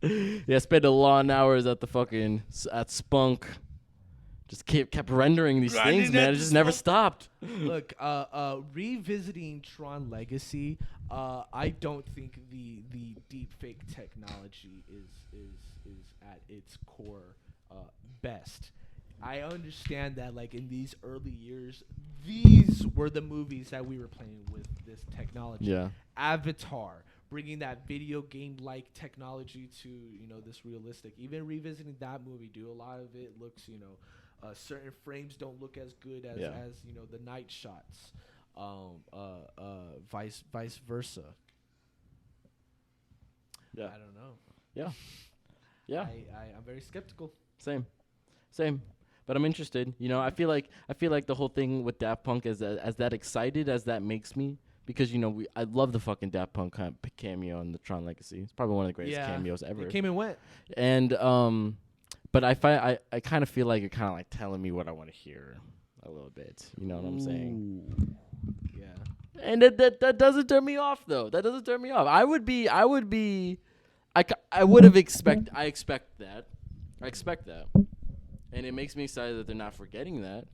Yeah, spent a long hours at at Spunk. Just kept rendering these things, man. It just never stopped. Look, revisiting Tron Legacy, I don't think the deepfake technology is at its core best. I understand that, like, in these early years, these were the movies that we were playing with this technology. Yeah. Avatar, bringing that video game-like technology to, this realistic. Even revisiting that movie, dude, a lot of it looks, certain frames don't look as good as the night shots, vice versa. Yeah, I don't know. Yeah. I'm very skeptical. Same, but I'm interested. I feel like the whole thing with Daft Punk as that excited as that makes me, because I love the fucking Daft Punk cameo in the Tron Legacy. It's probably one of the greatest cameos ever. It came and went. And but I kind of feel like you're kind of like telling me what I want to hear a little bit. You know what I'm saying? Yeah. And that doesn't turn me off though. That doesn't turn me off. I expect that. And it makes me excited that they're not forgetting that.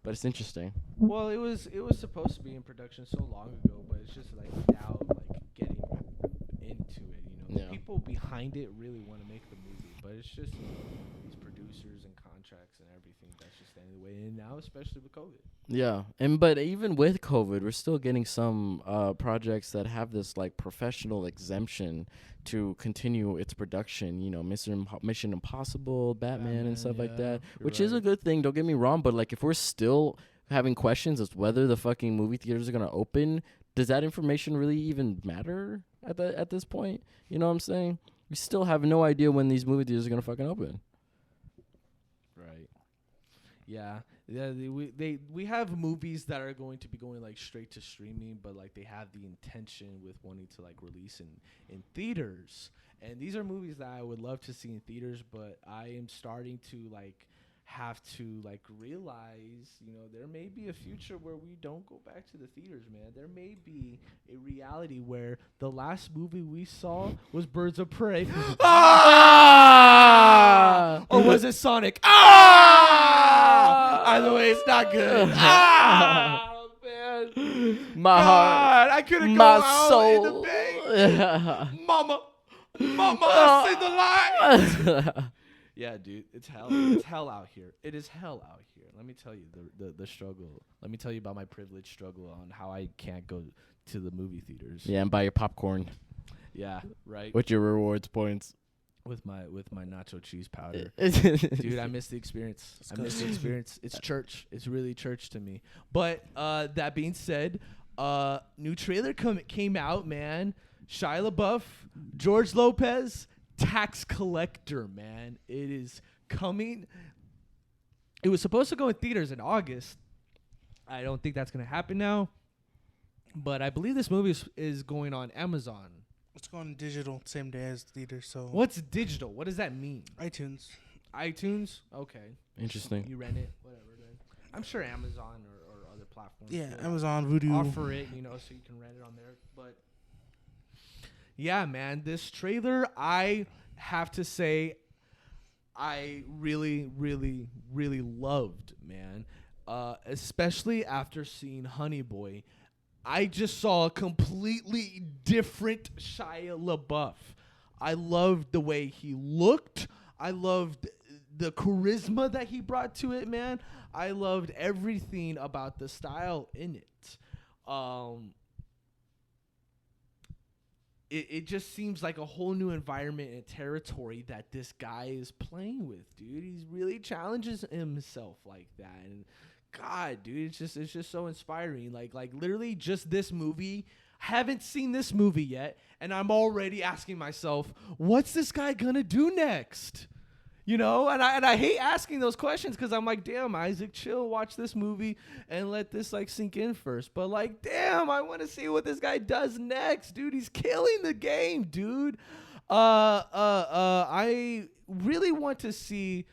But it's interesting. Well, it was supposed to be in production so long ago, but it's just like now getting into it. The people behind it really want to make the movie, but it's just these producers and contracts and everything that's just standing in the way. And now, especially with COVID. Yeah, but even with COVID, we're still getting some projects that have this like professional exemption to continue its production. Mission Impossible, Batman and stuff like that, which is a good thing. Don't get me wrong, but like if we're still having questions as whether the fucking movie theaters are gonna open, does that information really even matter at this point? You know what I'm saying? We still have no idea when these movie theaters are gonna fucking open. Right. Yeah. Yeah, we have movies that are going to be going like straight to streaming, but like they have the intention with wanting to like release in theaters. And these are movies that I would love to see in theaters, but I am starting to like have to like realize, there may be a future where we don't go back to the theaters, man. There may be a reality where the last movie we saw was Birds of Prey. Or was it Sonic? Either way, it's not good. Man. My heart. I couldn't go My out soul. in the bay. Mama, I see the light. Yeah, dude, it's hell. It's hell out here. It is hell out here. Let me tell you the struggle. Let me tell you about my privileged struggle on how I can't go to the movie theaters. Yeah, and buy your popcorn. Yeah, right. With your rewards points. With my nacho cheese powder. Dude, I miss the experience. It's church. It's really church to me. But that being said, new trailer came out, man. Shia LaBeouf, George Lopez, Tax Collector, man. It is coming. It was supposed to go in theaters in August. I don't think that's going to happen now. But I believe this movie is going on Amazon. It's going digital same day as theater. So what's digital? What does that mean? iTunes. Okay. Interesting. You rent it, whatever. Then I'm sure Amazon or other platforms. Yeah, Amazon, Vudu offer it, so you can rent it on there. But yeah, man, this trailer, I have to say, I really, really, really loved, man. Especially after seeing Honey Boy. I just saw a completely different Shia LaBeouf. I loved the way he looked. I loved the charisma that he brought to it, man. I loved everything about the style in it. It just seems like a whole new environment and territory that this guy is playing with, dude. He really challenges himself like that. And God, dude, it's just so inspiring. Like literally just this movie. Haven't seen this movie yet, and I'm already asking myself, what's this guy gonna do next? And I hate asking those questions because I'm like, damn, Isaac, chill, watch this movie and let this sink in first. But damn, I want to see what this guy does next, dude. He's killing the game, dude. I really want to see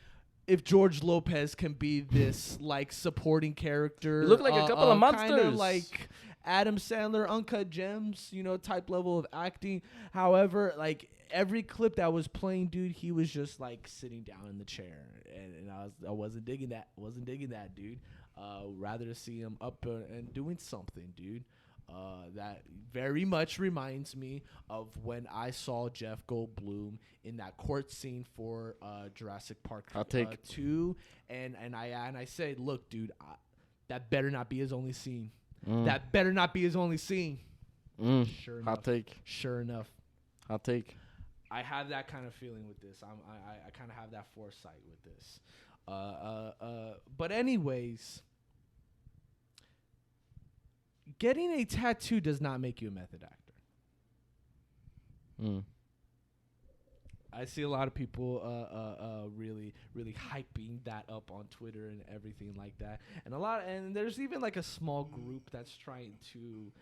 if George Lopez can be this supporting character. You look like a couple of monsters. Kind of like Adam Sandler, Uncut Gems, type level of acting. However, every clip that was playing, dude, he was just sitting down in the chair, and I wasn't digging that. Dude. Rather see him up and doing something, dude. That very much reminds me of when I saw Jeff Goldblum in that court scene for Jurassic Park 2, and I said, look, dude, that better not be his only scene. That better not be his only scene. Sure enough. Hot take. Sure enough. Hot take. I have that kind of feeling with this. I kind of have that foresight with this. But anyways, getting a tattoo does not make you a method actor. I see a lot of people really hyping that up on Twitter and everything like that, and there's even a small group that's trying to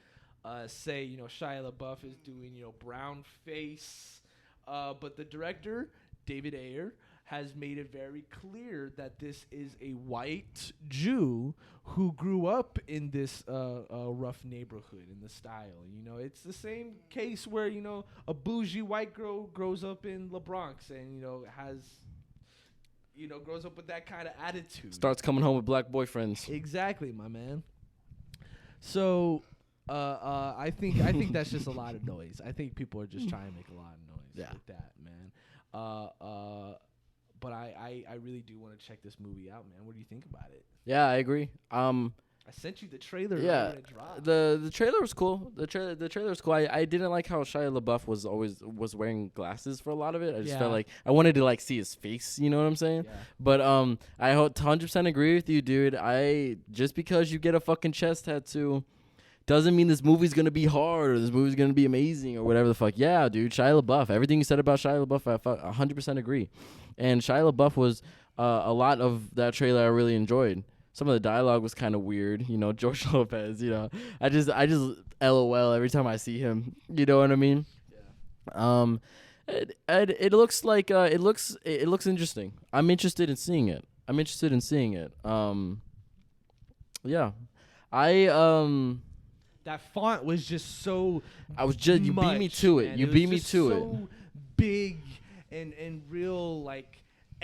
say Shia LaBeouf is doing brown face, but the director David Ayer has made it very clear that this is a white Jew who grew up in this rough neighborhood in the style. It's the same case where, a bougie white girl grows up in the Bronx and, grows up with that kind of attitude. Starts coming home with black boyfriends. Exactly, my man. So, I think that's just a lot of noise. I think people are just trying to make a lot of noise with that, man. But I really do want to check this movie out, man. What do you think about it? Yeah, I agree. I sent you the trailer. Yeah, the trailer was cool. The trailer was cool. I didn't like how Shia LaBeouf was wearing glasses for a lot of it. I just felt like I wanted to see his face. You know what I'm saying? Yeah. But I 100% agree with you, dude. Just because you get a fucking chest tattoo doesn't mean this movie's gonna be hard or this movie's gonna be amazing or whatever the fuck. Yeah, dude, Shia LaBeouf. Everything you said about Shia LaBeouf, I 100% agree. And Shia LaBeouf was a lot of that trailer I really enjoyed. Some of the dialogue was kind of weird, George Lopez. I just LOL every time I see him. You know what I mean? Yeah. It looks like it looks interesting. I'm interested in seeing it. Yeah, that font was just so. You beat me to it. You beat me to it. So big and real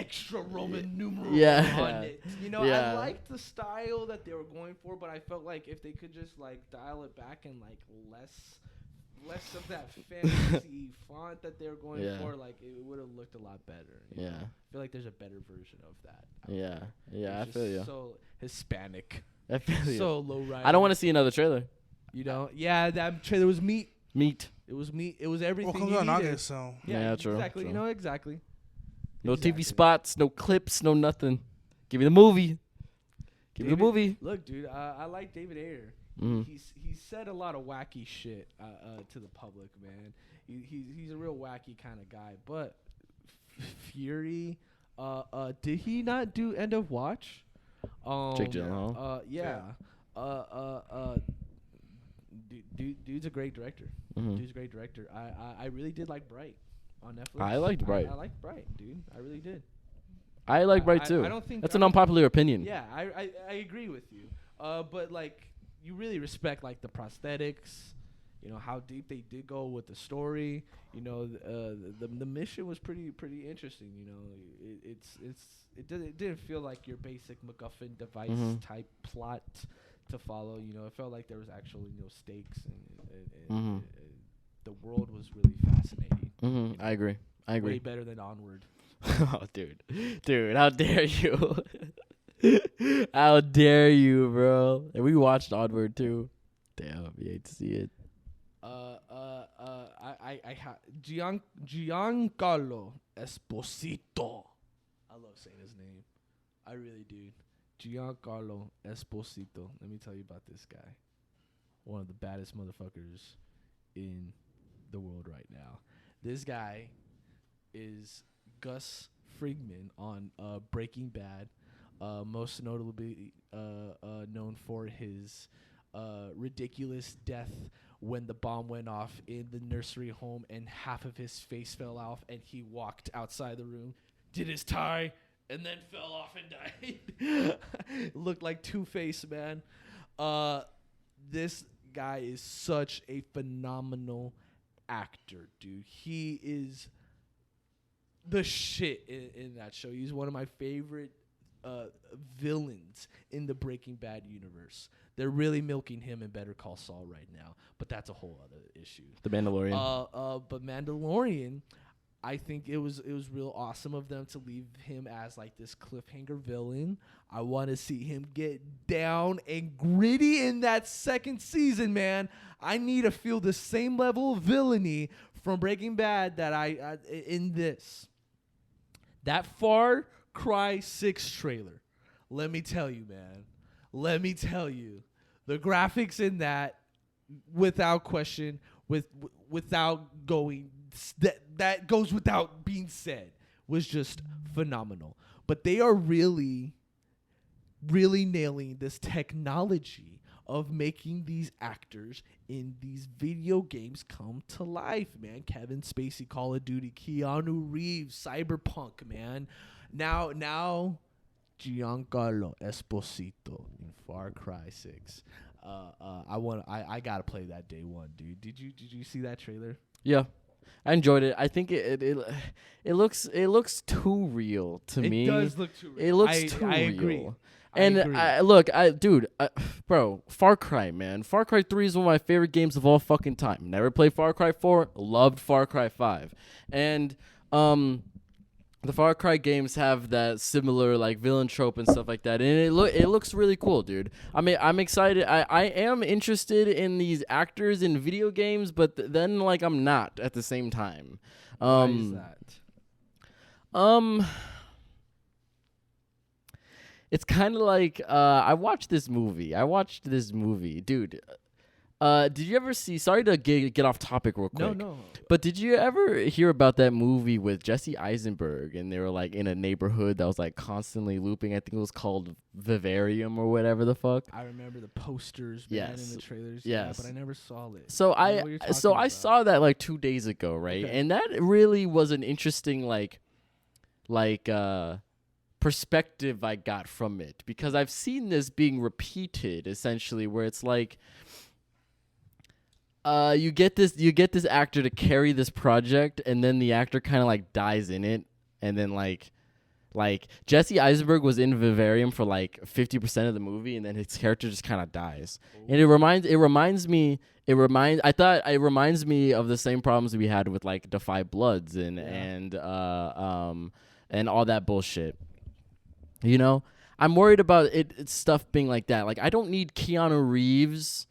extra Roman numeral on it. You know, I liked the style that they were going for, but I felt like if they could just like dial it back and like less of that fancy font that they were going for, like it would have looked a lot better. You know? I feel like there's a better version of that. I feel you. So Hispanic. I feel you. So low rider. I don't want to see another trailer. You know? Yeah, that trailer was meat. It was meat. It was everything. Well, comes out in August, so true. Exactly. True. You know exactly. No TV spots, no clips, no nothing. Give me the movie. Give me the movie. Look, dude, I like David Ayer. He said a lot of wacky shit to the public, man. He's a real wacky kind of guy. But Fury, did he not do End of Watch? Jake Gyllenhaal. Dude's a great director. Dude's a great director. I really did like Bright on Netflix. I liked Bright. I liked Bright, dude. I really did. I like Bright too. I don't think that's an unpopular opinion. Yeah, I agree with you. But like, you really respect like the prosthetics, you know, how deep they did go with the story. You know, the mission was pretty interesting. You know, it didn't feel like your basic MacGuffin device type plot to follow. You know, it felt like there was actually stakes and the world was really fascinating. You know? I agree. Way better than Onward. Oh, dude, how dare you? How dare you, bro? And we watched Onward too. Damn, you hate to see it. Giancarlo Esposito. I love saying his name. I really do. Giancarlo Esposito. Let me tell you about this guy. One of the baddest motherfuckers in the world right now. This guy is Gus Fringman on Breaking Bad. Most notably known for his ridiculous death when the bomb went off in the nursery home and half of his face fell off and he walked outside the room, did his tie, and then fell off and died. Looked like Two-Face, man. This guy is such a phenomenal actor, dude. He is the shit in that show. He's one of my favorite villains in the Breaking Bad universe. They're really milking him in Better Call Saul right now, but that's a whole other issue. The Mandalorian. But Mandalorian, I think it was real awesome of them to leave him as like this cliffhanger villain. I want to see him get down and gritty in that second season, man. I need to feel the same level of villainy from Breaking Bad that I in this. That Far Cry 6 trailer, let me tell you, man. Let me tell you. The graphics in that, without question, without going, that goes without being said, was just phenomenal. But they are really, really nailing this technology of making these actors in these video games come to life, man. Kevin Spacey, Call of Duty, Keanu Reeves, Cyberpunk, man. Now, Giancarlo Esposito in Far Cry 6. I gotta play that day one, dude. Did you see that trailer? Yeah, I enjoyed it. I think it looks too real to me. It does look too real. It looks too real. Agree. And bro, Far Cry, man. Far Cry 3 is one of my favorite games of all fucking time. Never played Far Cry 4, loved Far Cry 5. And the Far Cry games have that similar like villain trope and stuff like that, and it looks really cool, dude. I mean, I'm excited. I am interested in these actors in video games, but then like I'm not at the same time. Why is that? It's kind of like I watched this movie, dude. Did you ever see? Sorry to get off topic real quick. No. But did you ever hear about that movie with Jesse Eisenberg and they were like in a neighborhood that was like constantly looping? I think it was called Vivarium or whatever the fuck. I remember the posters, man, and the trailers. Yes. Yeah, but I never saw it. So I saw that like 2 days ago, right? Okay. And that really was an interesting like perspective I got from it, because I've seen this being repeated essentially, where it's like you get this actor to carry this project, and then the actor kind of like dies in it, and then like Like Jesse Eisenberg was in Vivarium for like 50% of the movie, and then his character just kind of dies. And it reminds me of the same problems we had with like Defy Bloods and all that bullshit. You know, I'm worried about it's stuff being like that. Like I don't need Keanu Reeves.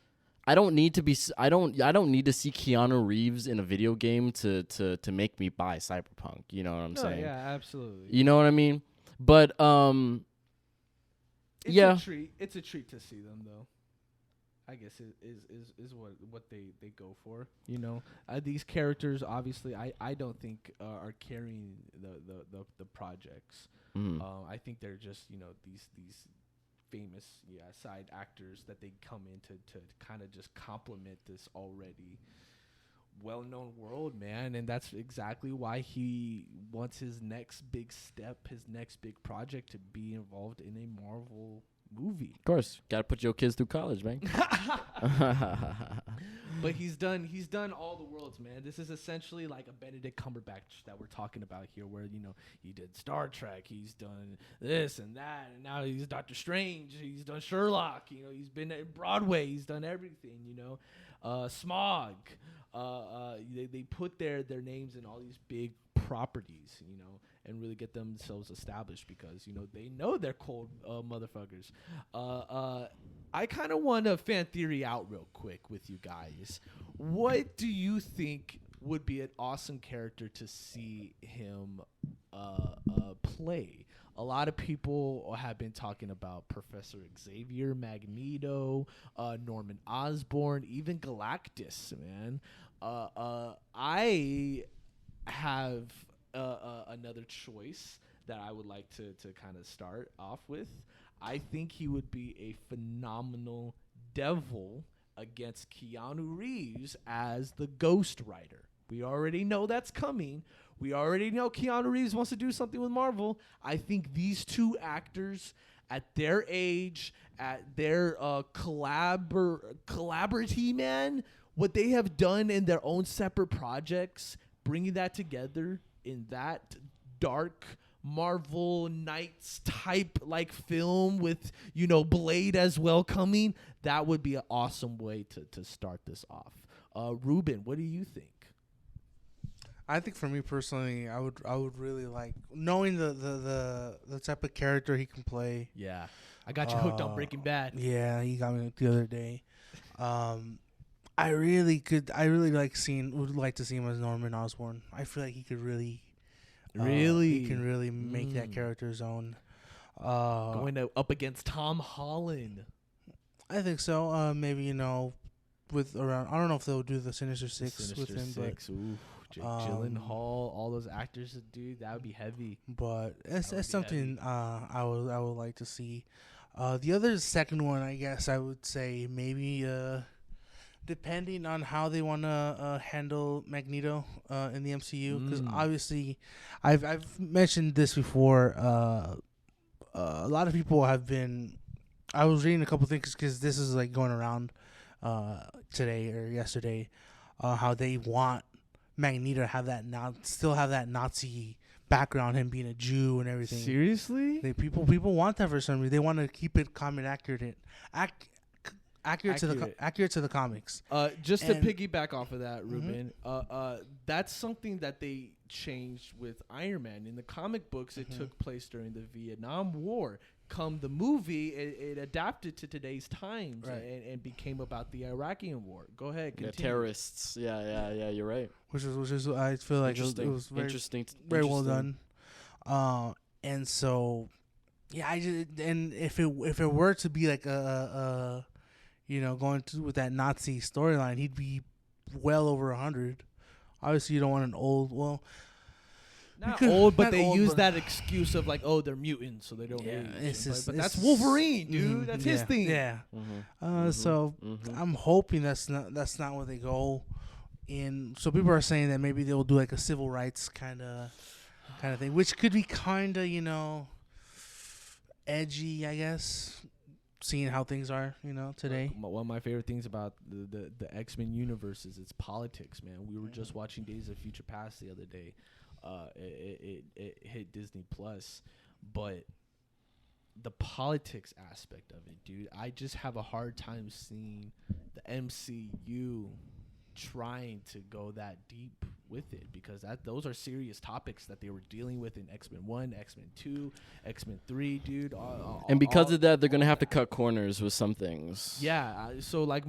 I don't need to see Keanu Reeves in a video game to make me buy Cyberpunk. You know what I'm saying? Yeah, absolutely. You know what I mean? But it's yeah, it's a treat to see them though. I guess it is what they go for. You know, these characters obviously I don't think are carrying the projects. Mm-hmm. I think they're just these famous side actors that they come in to kind of just complement this already well-known world, man. And that's exactly why he wants his next big step, his next big project to be involved in a Marvel movie. Of course, gotta put your kids through college, man. But he's done all the worlds, man. This is essentially like a Benedict Cumberbatch that we're talking about here, where he did Star Trek, he's done this and that, and now he's Doctor Strange, he's done Sherlock, he's been at Broadway, he's done everything, Smog. They put their names in all these big properties, and really get themselves established because they know they're cold motherfuckers. I kind of want a fan theory out real quick with you guys. What do you think would be an awesome character to see him play? A lot of people have been talking about Professor Xavier, Magneto, Norman Osborn, even Galactus, man. I have another choice that I would like to kind of start off with. I think he would be a phenomenal devil against Keanu Reeves as the Ghost Rider. We already know that's coming. We already know Keanu Reeves wants to do something with Marvel. I think these two actors at their age, at their collaborative, man, what they have done in their own separate projects, bringing that together in that dark Marvel Knights type like film with Blade as well coming, that would be an awesome way to start this off. Ruben, what do you think? I think for me personally, I would really like knowing the type of character he can play. Yeah, I got you hooked on Breaking Bad. Yeah, he got me the other day. I really would like to see him as Norman Osborn. I feel like he could really. He can really make that character his own. Going up against Tom Holland. I think so. Maybe with around. I don't know if they'll do the Sinister Six with him, but Jake Gyllenhaal, all those actors, dude, that would be heavy. But it's something I would like to see. The other second one, I guess I would say maybe. Depending on how they want to handle Magneto in the MCU, because obviously, I've mentioned this before. A lot of people have been. I was reading a couple things because this is like going around today or yesterday, how they want Magneto to have that still have that Nazi background, him being a Jew and everything. Seriously, people want that for some reason. They want to keep it comic accurate to the comics. Just to piggyback off of that, Ruben, that's something that they changed with Iron Man. In the comic books, it took place during the Vietnam War. Come the movie, it adapted to today's times, right, and became about the Iraqian war. Go ahead, continue. The terrorists. Yeah, you're right. Which is I feel like it was very interesting, very well done. And so, yeah, and if it were to be like a going with that Nazi storyline, he'd be well over 100. Obviously, you don't want an old. Well, not old, but they use that excuse of like, oh, they're mutants, so they don't age. But that's Wolverine, dude. That's his thing. Yeah. So I'm hoping that's not where they go. In so people are saying that maybe they'll do like a civil rights kind of thing, which could be kind of edgy, I guess. Seeing how things are, today. One of my favorite things about the X-Men universe is its politics, man. We were just watching Days of Future Past the other day. It hit Disney Plus. but the politics aspect of it, dude, I just have a hard time seeing the MCU trying to go that deep with it, because those are serious topics that they were dealing with in X-Men 1, X-Men 2, X-Men 3, dude. And because of that, they're going to have to cut corners with some things. Yeah, so like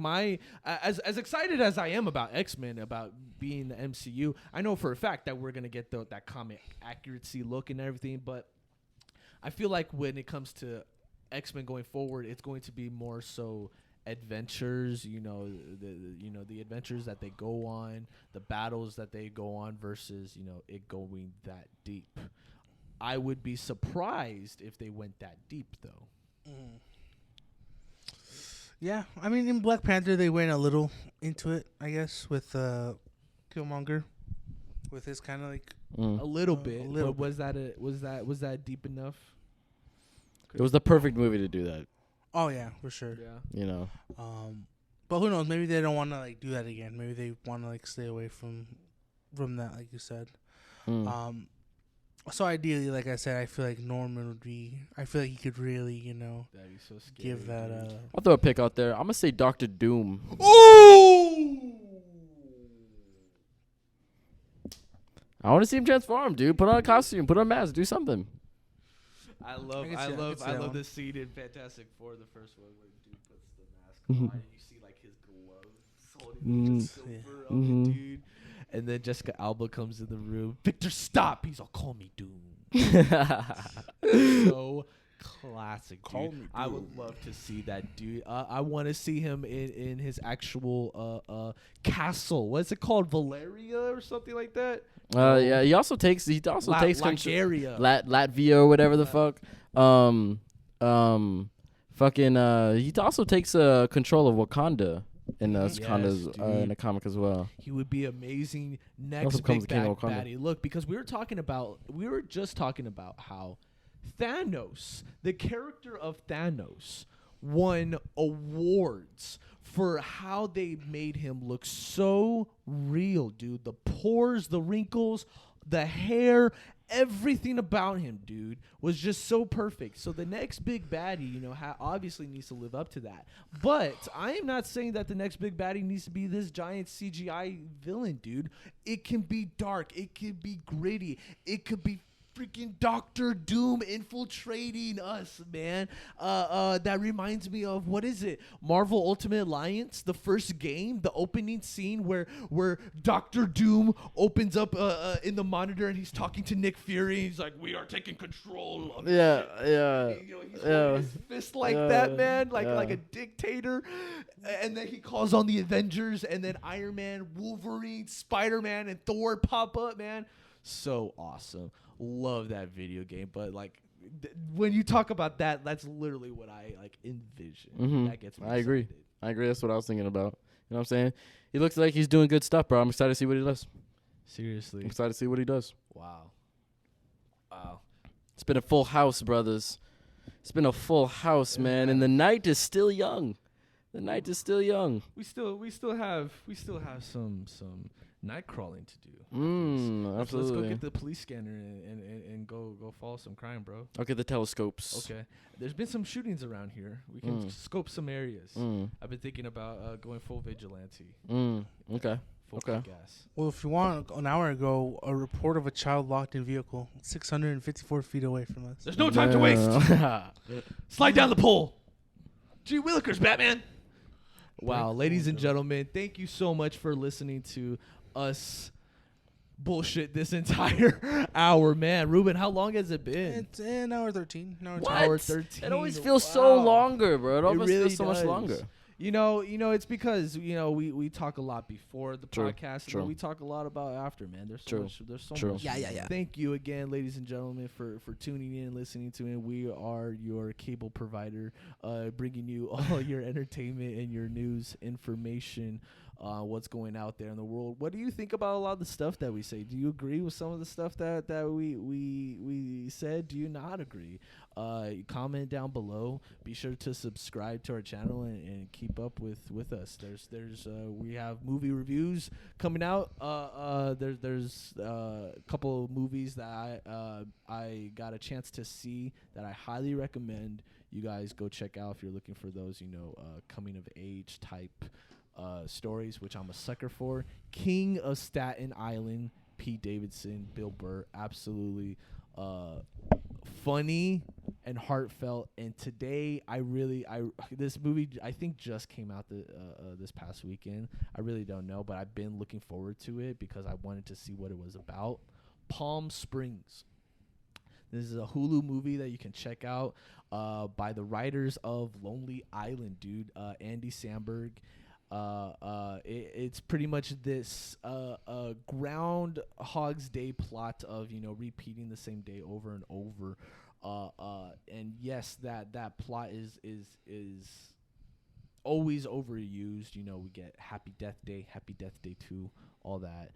as excited as I am about X-Men, about being the MCU, I know for a fact that we're going to get that comic accuracy look and everything, but I feel like when it comes to X-Men going forward, it's going to be more so adventures, the adventures that they go on, the battles that they go on versus, it going that deep. I would be surprised if they went that deep, though. Mm. Yeah, I mean, in Black Panther, they went a little into it, I guess, with Killmonger, with his kind of like a little bit. A little but was that deep enough? It was the perfect movie to do that. Oh yeah, for sure. Yeah. But who knows? Maybe they don't want to like do that again. Maybe they want to like stay away from that, like you said. So ideally, like I said, I feel like Norman would be. I feel like he could really, That'd be so scary, give that. I'll throw a pick out there. I'm gonna say Doctor Doom. Ooh! I want to see him transform, dude. Put on a costume, put on a mask, do something. I love this scene in Fantastic Four, the first one, where dude puts the mask on and you see like his gloves holding the silver on it, dude. And then Jessica Alba comes in the room. Victor, stop! He's all, call me Doom. So classic, dude. I would love to see that dude. I want to see him in his actual castle. What's it called, Valeria or something like that? Yeah. He also takes Latveria. Latvia or whatever the fuck. He also takes control of Wakanda in the comic as well. He would be amazing next big bad baddie. Look, because we were just talking about how Thanos, the character of Thanos, won awards for how they made him look so real, dude. The pores, the wrinkles, the hair, everything about him, dude, was just so perfect. So the next big baddie, obviously needs to live up to that. But I am not saying that the next big baddie needs to be this giant CGI villain, dude. It can be dark. It can be gritty. It could be freaking Doctor Doom infiltrating us, man. That reminds me of, what is it? Marvel Ultimate Alliance, the first game, the opening scene where Doctor Doom opens up in the monitor and he's talking to Nick Fury. He's like, "We are taking control of Yeah. He's holding his fist like that, man, like a dictator. And then he calls on the Avengers, and then Iron Man, Wolverine, Spider-Man, and Thor pop up, man. So awesome. Love that video game, but like when you talk about that, that's literally what I like envision. That gets me excited. I agree. That's what I was thinking about. You know what I'm saying? He looks like he's doing good stuff, bro. I'm excited to see what he does. Seriously. I'm excited to see what he does. Wow. It's been a full house, brothers. It's been a full house, man. And the night is still young. The night is still young. We still have some night crawling to do. Absolutely. Let's go get the police scanner and go follow some crime, bro. I'll get the telescopes. Okay. There's been some shootings around here. We can scope some areas. I've been thinking about going full vigilante. Okay. Full gas. Well, if you want, an hour ago, a report of a child locked in vehicle 654 feet away from us. There's no time to waste. Slide down the pole. Gee Willikers, Batman. Wow, ladies and gentlemen, thank you so much for listening to us bullshit this entire hour, man. Ruben, how long has it been? It's an hour 13. Hour 13. It always feels so longer, bro. It always really feels so much longer. You know, it's because, we talk a lot before the podcast, and then we talk a lot about after, man. There's so much. Yeah. Thank you again, ladies and gentlemen, for tuning in and listening to it. We are your cable provider, bringing you all your entertainment and your news information what's going out there in the world. What do you think about a lot of the stuff that we say? Do you agree with some of the stuff that we said? Do you not agree? Comment down below. Be sure to subscribe to our channel and keep up with us. There's we have movie reviews coming out. There's a couple of movies that I got a chance to see that I highly recommend you guys go check out if you're looking for those, coming of age type stories, which I'm a sucker for. King of Staten Island, Pete Davidson, Bill Burr, absolutely funny and heartfelt. And today, this movie I think just came out this past weekend. I really don't know, but I've been looking forward to it because I wanted to see what it was about. Palm Springs. This is a Hulu movie that you can check out by the writers of Lonely Island, dude. Andy Samberg. It's pretty much this Groundhog's Day plot of repeating the same day over and over. And yes, that plot is always overused. We get Happy Death Day 2, all that.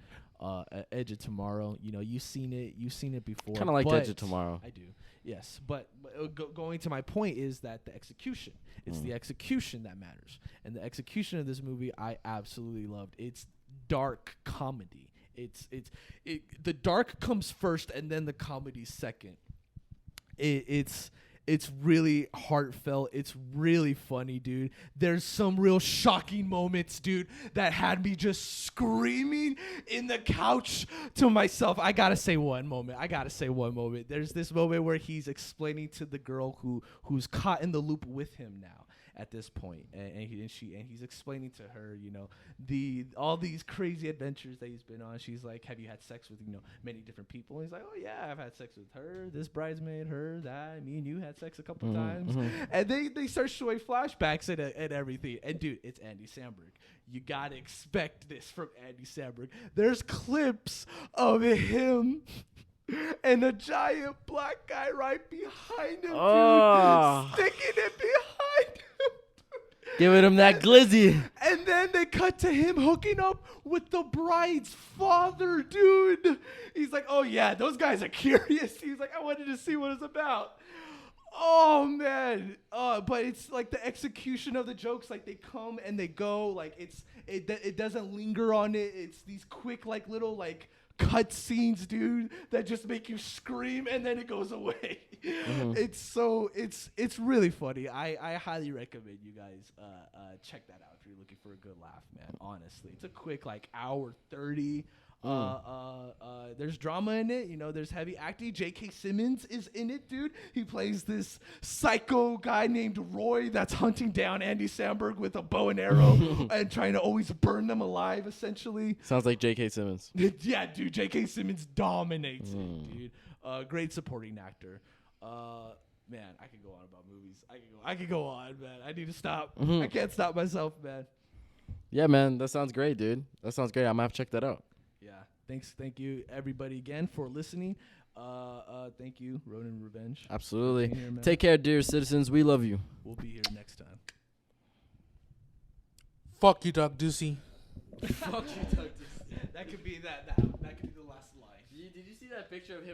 Edge of Tomorrow, you've seen it before. Kind of like Edge of Tomorrow. I do, yes. But going to my point is that the execution. It's the execution that matters, and the execution of this movie I absolutely loved. It's dark comedy. The dark comes first, and then the comedy second. It's really heartfelt. It's really funny, dude. There's some real shocking moments, dude, that had me just screaming in the couch to myself. I gotta say one moment. There's this moment where he's explaining to the girl who's caught in the loop with him now at this point, and he's explaining to her, all these crazy adventures that he's been on. She's like, "Have you had sex with many different people?" And he's like, "Oh yeah, I've had sex with her, this bridesmaid, her, that, me and you had sex a couple times." And they start showing flashbacks and everything. And dude, it's Andy Samberg. You gotta expect this from Andy Samberg. There's clips of him and a giant black guy right behind him, dude, sticking it behind him. Giving him that glizzy. And then they cut to him hooking up with the bride's father, dude. He's like, "Oh yeah, those guys are curious." He's like, "I wanted to see what it's about." Oh man. But it's like the execution of the jokes, like they come and they go, like it doesn't linger on it. It's these quick little cut scenes, dude, that just make you scream and then it goes away. It's really funny. I highly recommend you guys check that out if you're looking for a good laugh, man. Honestly, it's a quick hour 30. There's drama in it. There's heavy acting. J.K. Simmons is in it, dude. He plays this psycho guy named Roy that's hunting down Andy Samberg with a bow and arrow and trying to always burn them alive, essentially. Sounds like J.K. Simmons. Yeah, dude. J.K. Simmons dominates it, dude. Great supporting actor. Man, I could go on about movies. I could go on, man. I need to stop. I can't stop myself, man. Yeah, man. That sounds great, dude. That sounds great. I'm going to have to check that out. Yeah. Thank you, everybody, again, for listening. Thank you, Ronin Revenge. Absolutely. Here, take care, dear citizens. We love you. We'll be here next time. Fuck you, Doug Ducey. Fuck you, Doug Ducey. That could be the last line. Did you see that picture of him